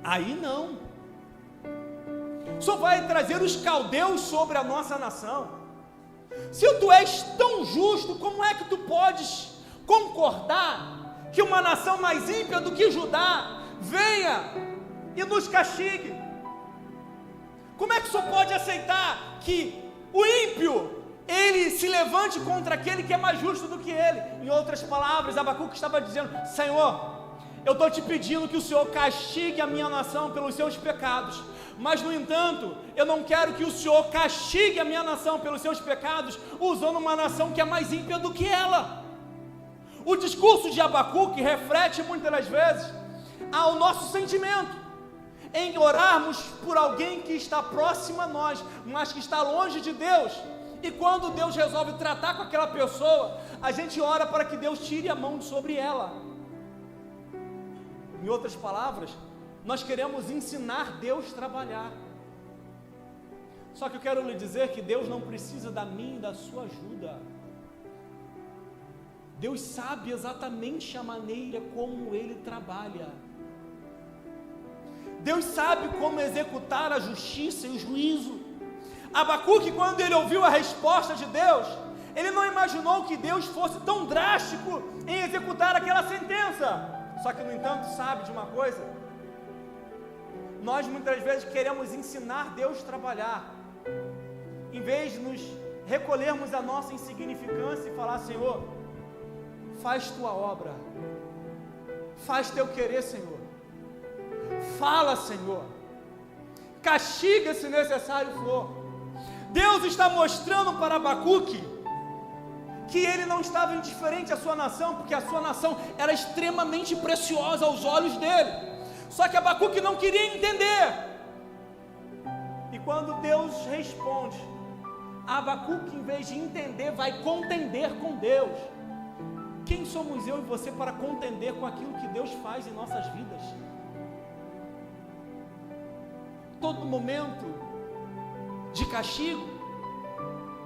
aí não. Só vai trazer os caldeus sobre a nossa nação. Se tu és tão justo, como é que tu podes concordar que uma nação mais ímpia do que Judá venha e nos castigue? Como é que só pode aceitar que o ímpio, ele se levante contra aquele que é mais justo do que ele? Em outras palavras, Abacuque estava dizendo: Senhor, eu estou te pedindo que o Senhor castigue a minha nação pelos seus pecados, mas no entanto, eu não quero que o Senhor castigue a minha nação pelos seus pecados, usando uma nação que é mais ímpia do que ela. O discurso de Abacuque reflete muitas das vezes ao nosso sentimento, em orarmos por alguém que está próximo a nós, mas que está longe de Deus, e quando Deus resolve tratar com aquela pessoa, a gente ora para que Deus tire a mão sobre ela. Em outras palavras, nós queremos ensinar Deus a trabalhar. Só que eu quero lhe dizer que Deus não precisa da minha e da sua ajuda. Deus sabe exatamente a maneira como Ele trabalha. Deus sabe como executar a justiça e o juízo. Abacuque, quando ele ouviu a resposta de Deus, ele não imaginou que Deus fosse tão drástico em executar aquela sentença. Só que, no entanto, sabe de uma coisa? Nós muitas vezes queremos ensinar Deus a trabalhar, em vez de nos recolhermos a nossa insignificância e falar: Senhor, faz tua obra, faz teu querer, Senhor, fala, Senhor, castiga se necessário for. Deus está mostrando para Abacuque que ele não estava indiferente à sua nação, porque a sua nação era extremamente preciosa aos olhos dele. Só que Abacuque não queria entender. E quando Deus responde, Abacuque, em vez de entender, vai contender com Deus. Quem somos eu e você para contender com aquilo que Deus faz em nossas vidas? Todo momento de castigo,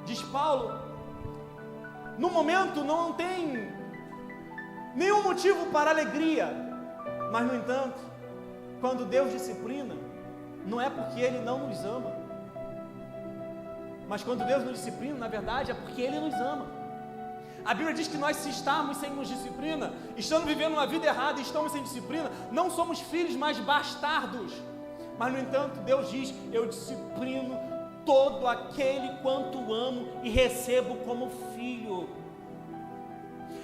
diz Paulo, no momento não tem nenhum motivo para alegria, mas no entanto, quando Deus disciplina, não é porque Ele não nos ama, mas quando Deus nos disciplina, na verdade, é porque Ele nos ama. A Bíblia diz que nós, se estarmos sem disciplina, estamos vivendo uma vida errada e estamos sem disciplina, não somos filhos, mas bastardos. Mas no entanto, Deus diz: eu disciplino todo aquele quanto amo e recebo como filho.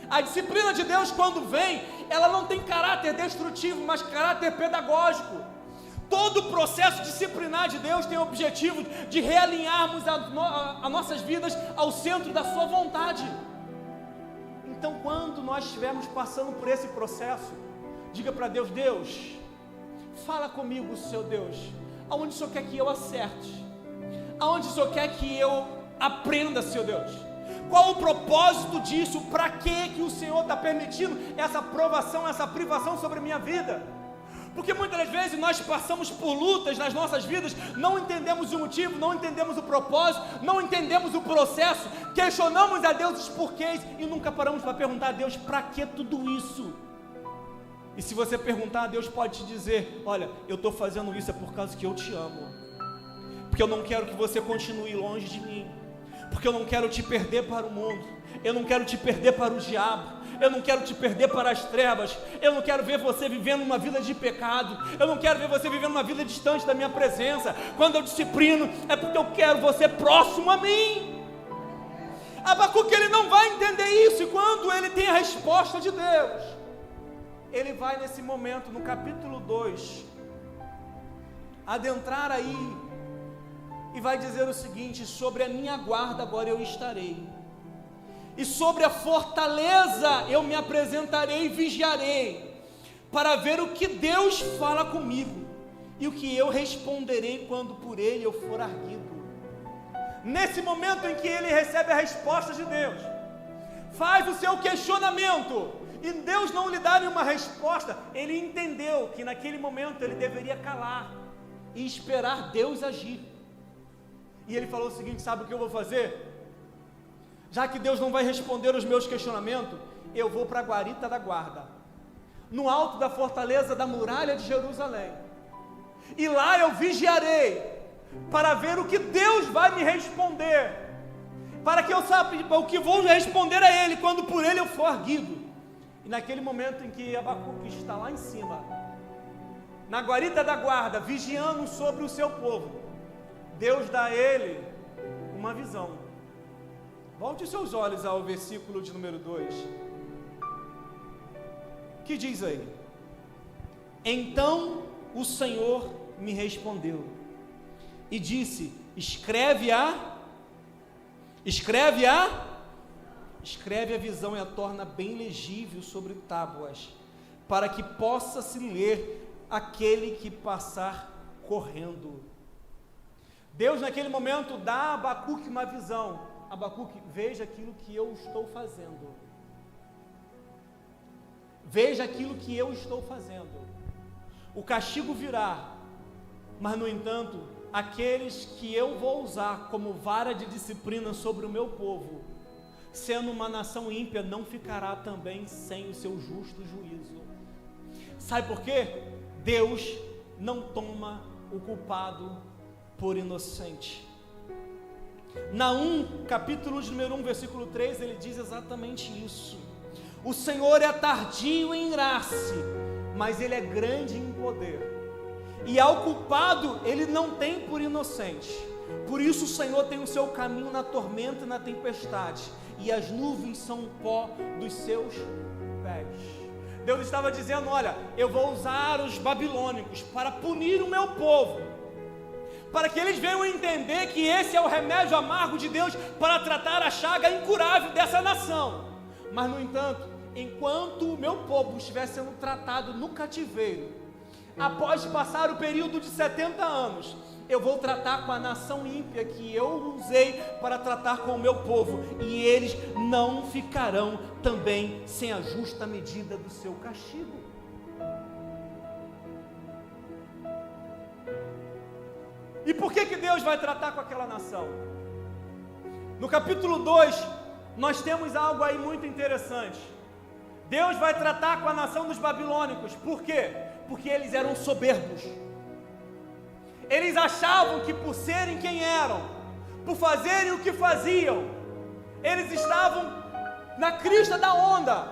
A disciplina de Deus, quando vem, ela não tem caráter destrutivo, mas caráter pedagógico. Todo o processo disciplinar de Deus tem o objetivo de realinharmos as nossas vidas ao centro da sua vontade. Então, quando nós estivermos passando por esse processo, diga para Deus: Deus, fala comigo, Seu Deus, aonde o Senhor quer que eu acerte? Aonde o Senhor quer que eu aprenda, Seu Deus? Qual o propósito disso? Para que o Senhor está permitindo essa provação, essa privação sobre a minha vida? Porque muitas das vezes nós passamos por lutas nas nossas vidas, não entendemos o motivo, não entendemos o propósito, não entendemos o processo, questionamos a Deus os porquês e nunca paramos para perguntar a Deus: para que tudo isso? E se você perguntar, Deus pode te dizer: olha, eu estou fazendo isso por causa que eu te amo, porque eu não quero que você continue longe de mim, porque eu não quero te perder para o mundo, eu não quero te perder para o diabo, eu não quero te perder para as trevas, eu não quero ver você vivendo uma vida de pecado, eu não quero ver você vivendo uma vida distante da minha presença. Quando eu disciplino, é porque eu quero você próximo a mim. Abacuque, ele não vai entender isso, e quando ele tem a resposta de Deus, ele vai nesse momento, no capítulo 2, adentrar aí, e vai dizer o seguinte: sobre a minha guarda agora eu estarei, e sobre a fortaleza eu me apresentarei e vigiarei, para ver o que Deus fala comigo, e o que eu responderei quando por ele eu for arguido. Nesse momento em que ele recebe a resposta de Deus, faz o seu questionamento, e Deus não lhe dá nenhuma resposta, ele entendeu que naquele momento ele deveria calar, e esperar Deus agir. E ele falou o seguinte: sabe o que eu vou fazer? Já que Deus não vai responder os meus questionamentos, eu vou para a guarita da guarda, no alto da fortaleza da muralha de Jerusalém, e lá eu vigiarei, para ver o que Deus vai me responder, para que eu saiba o que vou responder a Ele, quando por Ele eu for erguido. E naquele momento em que Abacuque está lá em cima, na guarita da guarda, vigiando sobre o seu povo, Deus dá a ele uma visão. Volte seus olhos ao versículo de número 2, que diz aí: então o Senhor me respondeu e disse: escreve a visão e a torna bem legível sobre tábuas, para que possa se ler aquele que passar correndo. Deus naquele momento dá a Abacuque uma visão: Abacuque, veja aquilo que eu estou fazendo, veja aquilo que eu estou fazendo. O castigo virá, mas no entanto, aqueles que eu vou usar como vara de disciplina sobre o meu povo, sendo uma nação ímpia, não ficará também sem o seu justo juízo. Sabe por quê? Deus não toma o culpado por inocente. Naum, capítulo de número 1, versículo 3, ele diz exatamente isso: o Senhor é tardio em irar-se, mas ele é grande em poder, e ao culpado ele não tem por inocente. Por isso o Senhor tem o seu caminho na tormenta e na tempestade, e as nuvens são o pó dos seus pés. Deus estava dizendo: olha, eu vou usar os babilônicos para punir o meu povo, para que eles venham entender que esse é o remédio amargo de Deus para tratar a chaga incurável dessa nação. Mas no entanto, enquanto o meu povo estiver sendo tratado no cativeiro, após passar o período de 70 anos, eu vou tratar com a nação ímpia que eu usei para tratar com o meu povo, e eles não ficarão também sem a justa medida do seu castigo. E por que Deus vai tratar com aquela nação? No capítulo 2, nós temos algo aí muito interessante. Deus vai tratar com a nação dos babilônicos. Por quê? Porque eles eram soberbos. Eles achavam que por serem quem eram, por fazerem o que faziam, eles estavam na crista da onda,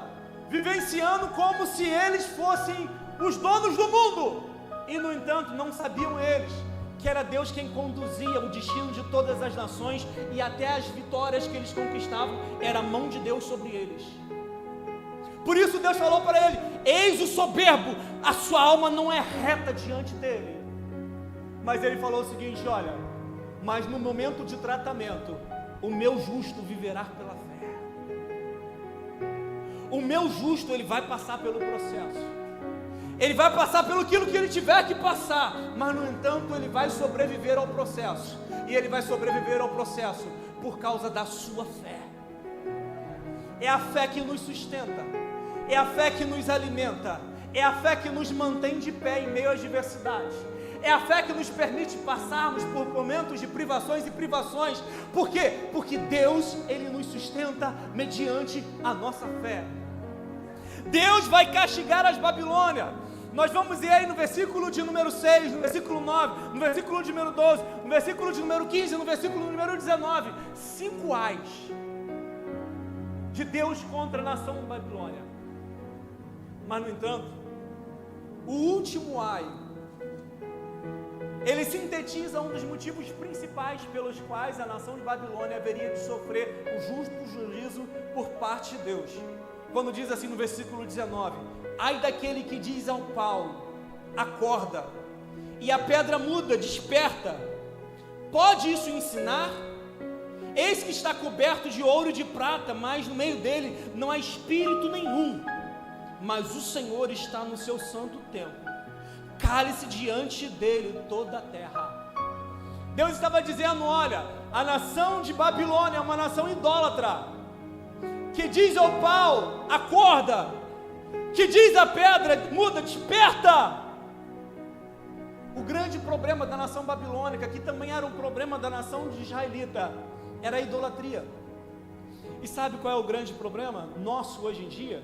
vivenciando como se eles fossem os donos do mundo. E no entanto, não sabiam eles que era Deus quem conduzia o destino de todas as nações, e até as vitórias que eles conquistavam, era a mão de Deus sobre eles. Por isso Deus falou para ele: eis o soberbo, a sua alma não é reta diante dele. Mas ele falou o seguinte: olha, mas no momento de tratamento, o meu justo viverá pela fé. O meu justo, ele vai passar pelo processo. Ele vai passar pelo aquilo que ele tiver que passar, mas no entanto ele vai sobreviver ao processo. E ele vai sobreviver ao processo por causa da sua fé. É a fé que nos sustenta, é a fé que nos alimenta, é a fé que nos mantém de pé em meio às diversidades. É a fé que nos permite passarmos por momentos de privações e privações. Por quê? Porque Deus, Ele nos sustenta mediante a nossa fé. Deus vai castigar as Babilônias. Nós vamos ir aí no versículo de número 6, no versículo 9, no versículo de número 12, no versículo de número 15, no versículo número 19. 5 ais de Deus contra a nação Babilônia. Mas no entanto, o último ai, ele sintetiza um dos motivos principais pelos quais a nação de Babilônia haveria de sofrer o justo juízo por parte de Deus. Quando diz assim no versículo 19: ai daquele que diz ao pau, acorda, e a pedra muda, desperta. Pode isso ensinar? Eis que está coberto de ouro e de prata, mas no meio dele não há espírito nenhum. Mas o Senhor está no seu santo templo. Cale-se diante dele toda a terra. Deus estava dizendo: olha, a nação de Babilônia é uma nação idólatra, que diz ao pau, acorda, que diz à pedra, muda, desperta. O grande problema da nação babilônica, que também era um problema da nação de israelita, era a idolatria. E sabe qual é o grande problema nosso hoje em dia?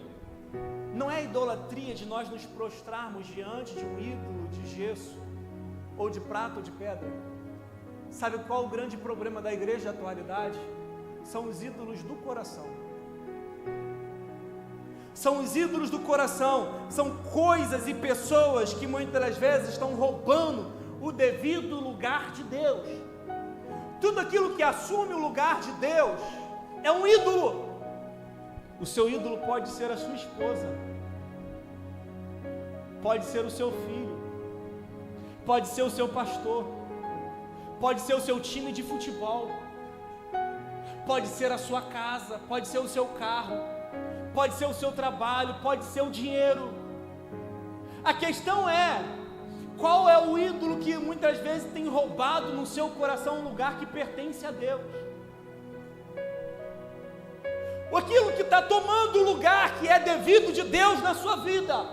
Não é a idolatria de nós nos prostrarmos diante de um ídolo de gesso, ou de prata ou de pedra. Sabe qual é o grande problema da igreja da atualidade? São os ídolos do coração. São os ídolos do coração, são coisas e pessoas que muitas das vezes estão roubando o devido lugar de Deus. Tudo aquilo que assume o lugar de Deus é um ídolo. O seu ídolo pode ser a sua esposa, pode ser o seu filho, pode ser o seu pastor, pode ser o seu time de futebol, pode ser a sua casa, pode ser o seu carro, pode ser o seu trabalho, pode ser o dinheiro. A questão é, qual é o ídolo que muitas vezes tem roubado no seu coração um lugar que pertence a Deus? Aquilo que está tomando o lugar que é devido de Deus na sua vida.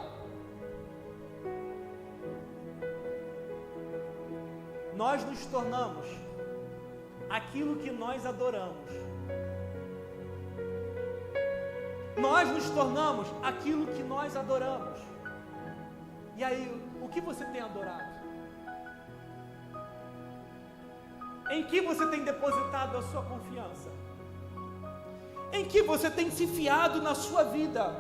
Nós nos tornamos aquilo que nós adoramos. Nós nos tornamos aquilo que nós adoramos. E aí, o que você tem adorado? Em que você tem depositado a sua confiança? Em que você tem se fiado na sua vida?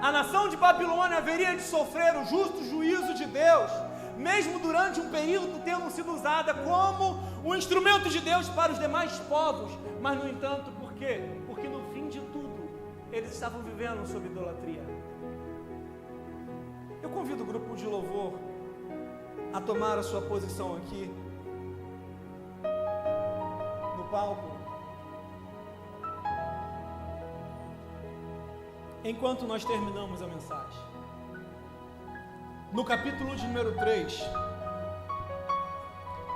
A nação de Babilônia haveria de sofrer o justo juízo de Deus, mesmo durante um período tendo sido usada como um instrumento de Deus para os demais povos. Mas no entanto, por quê? Porque no fim de tudo, eles estavam vivendo sob idolatria. Eu convido o grupo de louvor a tomar a sua posição aqui no palco. Enquanto nós terminamos a mensagem, no capítulo de número 3,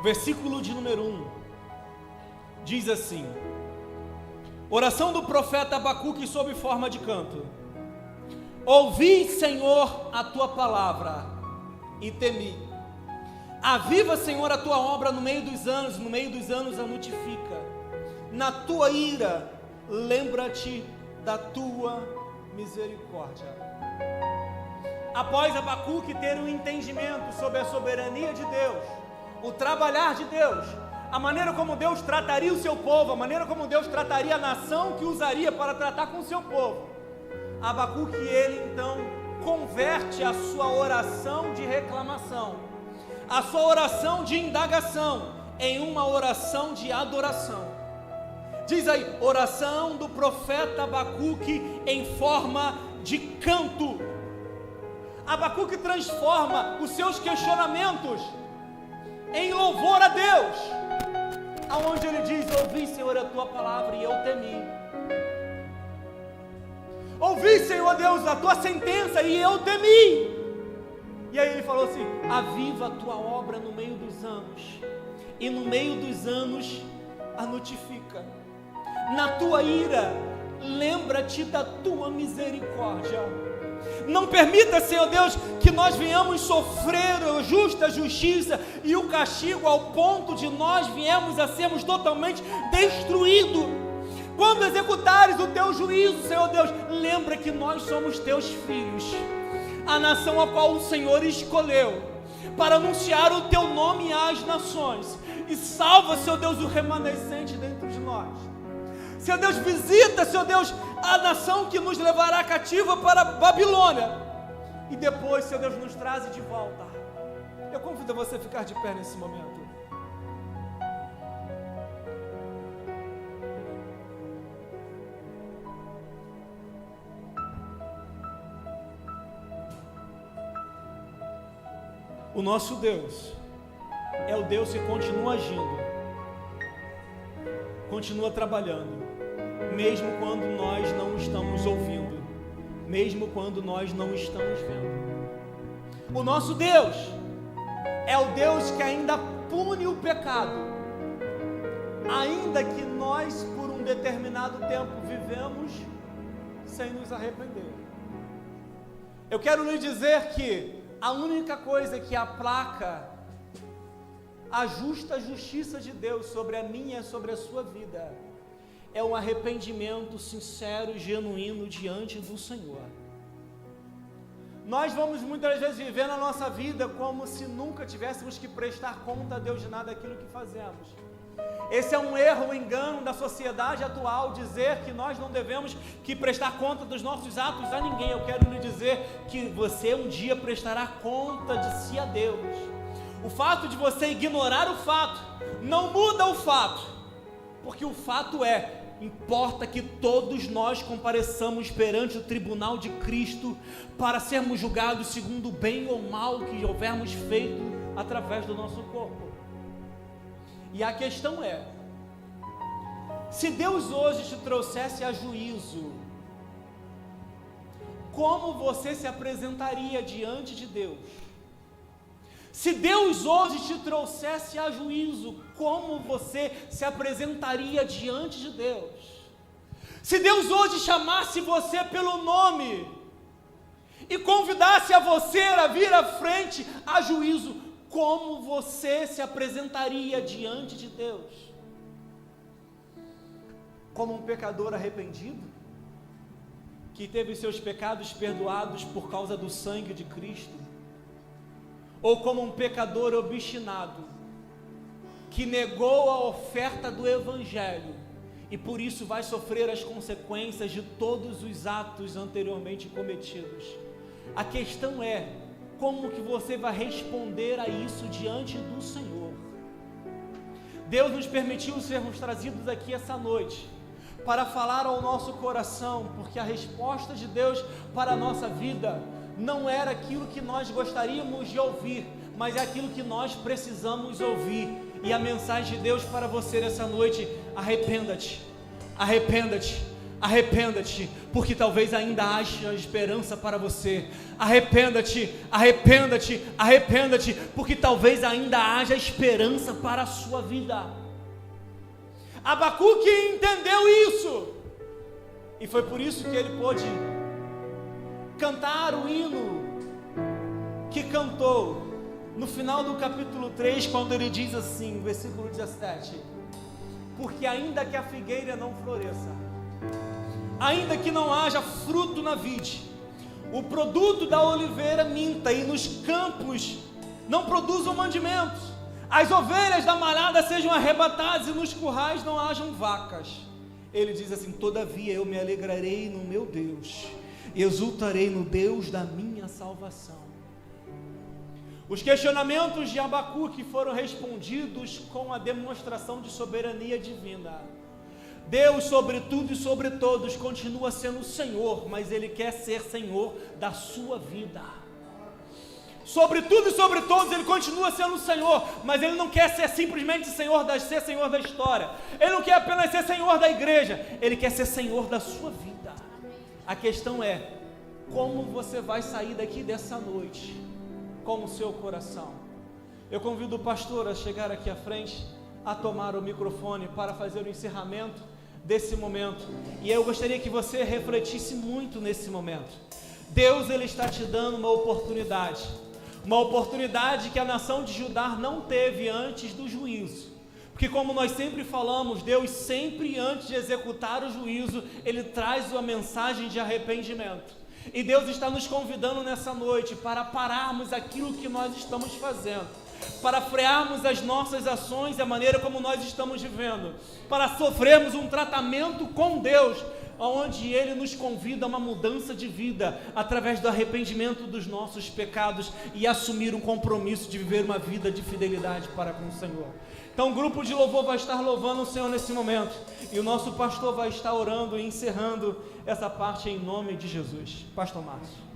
versículo de número 1, diz assim: oração do profeta Abacuque sob forma de canto. Ouvi, Senhor, a tua palavra e temi. Aviva, Senhor, a tua obra no meio dos anos a notifica. Na tua ira, lembra-te da tua misericórdia. Após Abacuque ter um entendimento sobre a soberania de Deus, o trabalhar de Deus, a maneira como Deus trataria o seu povo, a maneira como Deus trataria a nação que usaria para tratar com o seu povo, Abacuque, ele então converte a sua oração de reclamação, a sua oração de indagação, em uma oração de adoração. Diz aí, oração do profeta Abacuque em forma de canto. Abacuque transforma os seus questionamentos em louvor a Deus, aonde ele diz: ouvi, Senhor, a tua palavra e eu temi. Ouvi, Senhor Deus, a tua sentença e eu temi. E aí ele falou assim: aviva a tua obra no meio dos anos, e no meio dos anos a notifica. Na tua ira, lembra-te da tua misericórdia. Não permita, Senhor Deus, que nós venhamos sofrer a justa justiça e o castigo ao ponto de nós viemos a sermos totalmente destruídos. Quando executares o teu juízo, Senhor Deus, lembra que nós somos teus filhos, a nação a qual o Senhor escolheu para anunciar o teu nome às nações, e salva, Senhor Deus, o remanescente dentro de nós. Senhor Deus, visita, Senhor Deus, a nação que nos levará cativa para a Babilônia, e depois, Senhor Deus, nos traz de volta. Eu convido você a ficar de pé nesse momento. O nosso Deus é o Deus que continua agindo, continua trabalhando, mesmo quando nós não estamos ouvindo, mesmo quando nós não estamos vendo. O nosso Deus é o Deus que ainda pune o pecado, ainda que nós por um determinado tempo vivemos sem nos arrepender. Eu quero lhe dizer que a única coisa que aplaca a justa justiça de Deus sobre a minha e sobre a sua vida é um arrependimento sincero e genuíno diante do Senhor. Nós vamos muitas vezes viver na nossa vida como se nunca tivéssemos que prestar conta a Deus de nada daquilo que fazemos. Esse é um erro, um engano da sociedade atual, dizer que nós não devemos que prestar conta dos nossos atos a ninguém. Eu quero lhe dizer que você um dia prestará conta de si a Deus. O fato de você ignorar o fato não muda o fato, porque o fato importa que todos nós compareçamos perante o tribunal de Cristo para sermos julgados segundo o bem ou mal que houvermos feito através do nosso corpo. E a questão é, se Deus hoje te trouxesse a juízo, como você se apresentaria diante de Deus? Se Deus hoje te trouxesse a juízo, como você se apresentaria diante de Deus? Se Deus hoje chamasse você pelo nome e convidasse a você a vir à frente a juízo, como você se apresentaria diante de Deus? Como um pecador arrependido, que teve seus pecados perdoados por causa do sangue de Cristo? Ou como um pecador obstinado, que negou a oferta do Evangelho e por isso vai sofrer as consequências de todos os atos anteriormente cometidos? A questão é, como que você vai responder a isso diante do Senhor? Deus nos permitiu sermos trazidos aqui essa noite para falar ao nosso coração, porque a resposta de Deus para a nossa vida não era aquilo que nós gostaríamos de ouvir, mas é aquilo que nós precisamos ouvir. E a mensagem de Deus para você nessa noite: arrependa-te, arrependa-te, arrependa-te, porque talvez ainda haja esperança para você. Arrependa-te, arrependa-te, arrependa-te, porque talvez ainda haja esperança para a sua vida. Abacuque entendeu isso, e foi por isso que ele pôde cantar o hino que cantou no final do capítulo 3, quando ele diz assim, versículo 17: porque ainda que a figueira não floresça, ainda que não haja fruto na vide, o produto da oliveira minta, e nos campos não produzam mandimentos, as ovelhas da malhada sejam arrebatadas, e nos currais não hajam vacas. Ele diz assim: todavia eu me alegrarei no meu Deus, e exultarei no Deus da minha salvação. Os questionamentos de Abacuque foram respondidos com a demonstração de soberania divina. Deus sobre tudo e sobre todos continua sendo o Senhor, mas Ele quer ser Senhor da sua vida. Sobre tudo e sobre todos Ele continua sendo o Senhor, mas Ele não quer ser simplesmente ser Senhor da história. Ele não quer apenas ser Senhor da igreja, Ele quer ser Senhor da sua vida. A questão é, como você vai sair daqui dessa noite com o seu coração? Eu convido o pastor a chegar aqui à frente, a tomar o microfone para fazer o encerramento desse momento. E eu gostaria que você refletisse muito nesse momento. Deus, Ele está te dando uma oportunidade que a nação de Judá não teve antes do juízo. Porque, como nós sempre falamos, Deus sempre, antes de executar o juízo, Ele traz uma mensagem de arrependimento. E Deus está nos convidando nessa noite para pararmos aquilo que nós estamos fazendo, para frearmos as nossas ações e a maneira como nós estamos vivendo, para sofrermos um tratamento com Deus, onde Ele nos convida a uma mudança de vida, através do arrependimento dos nossos pecados e assumir um compromisso de viver uma vida de fidelidade para com o Senhor. Então o grupo de louvor vai estar louvando o Senhor nesse momento, e o nosso pastor vai estar orando e encerrando essa parte em nome de Jesus. Pastor Márcio.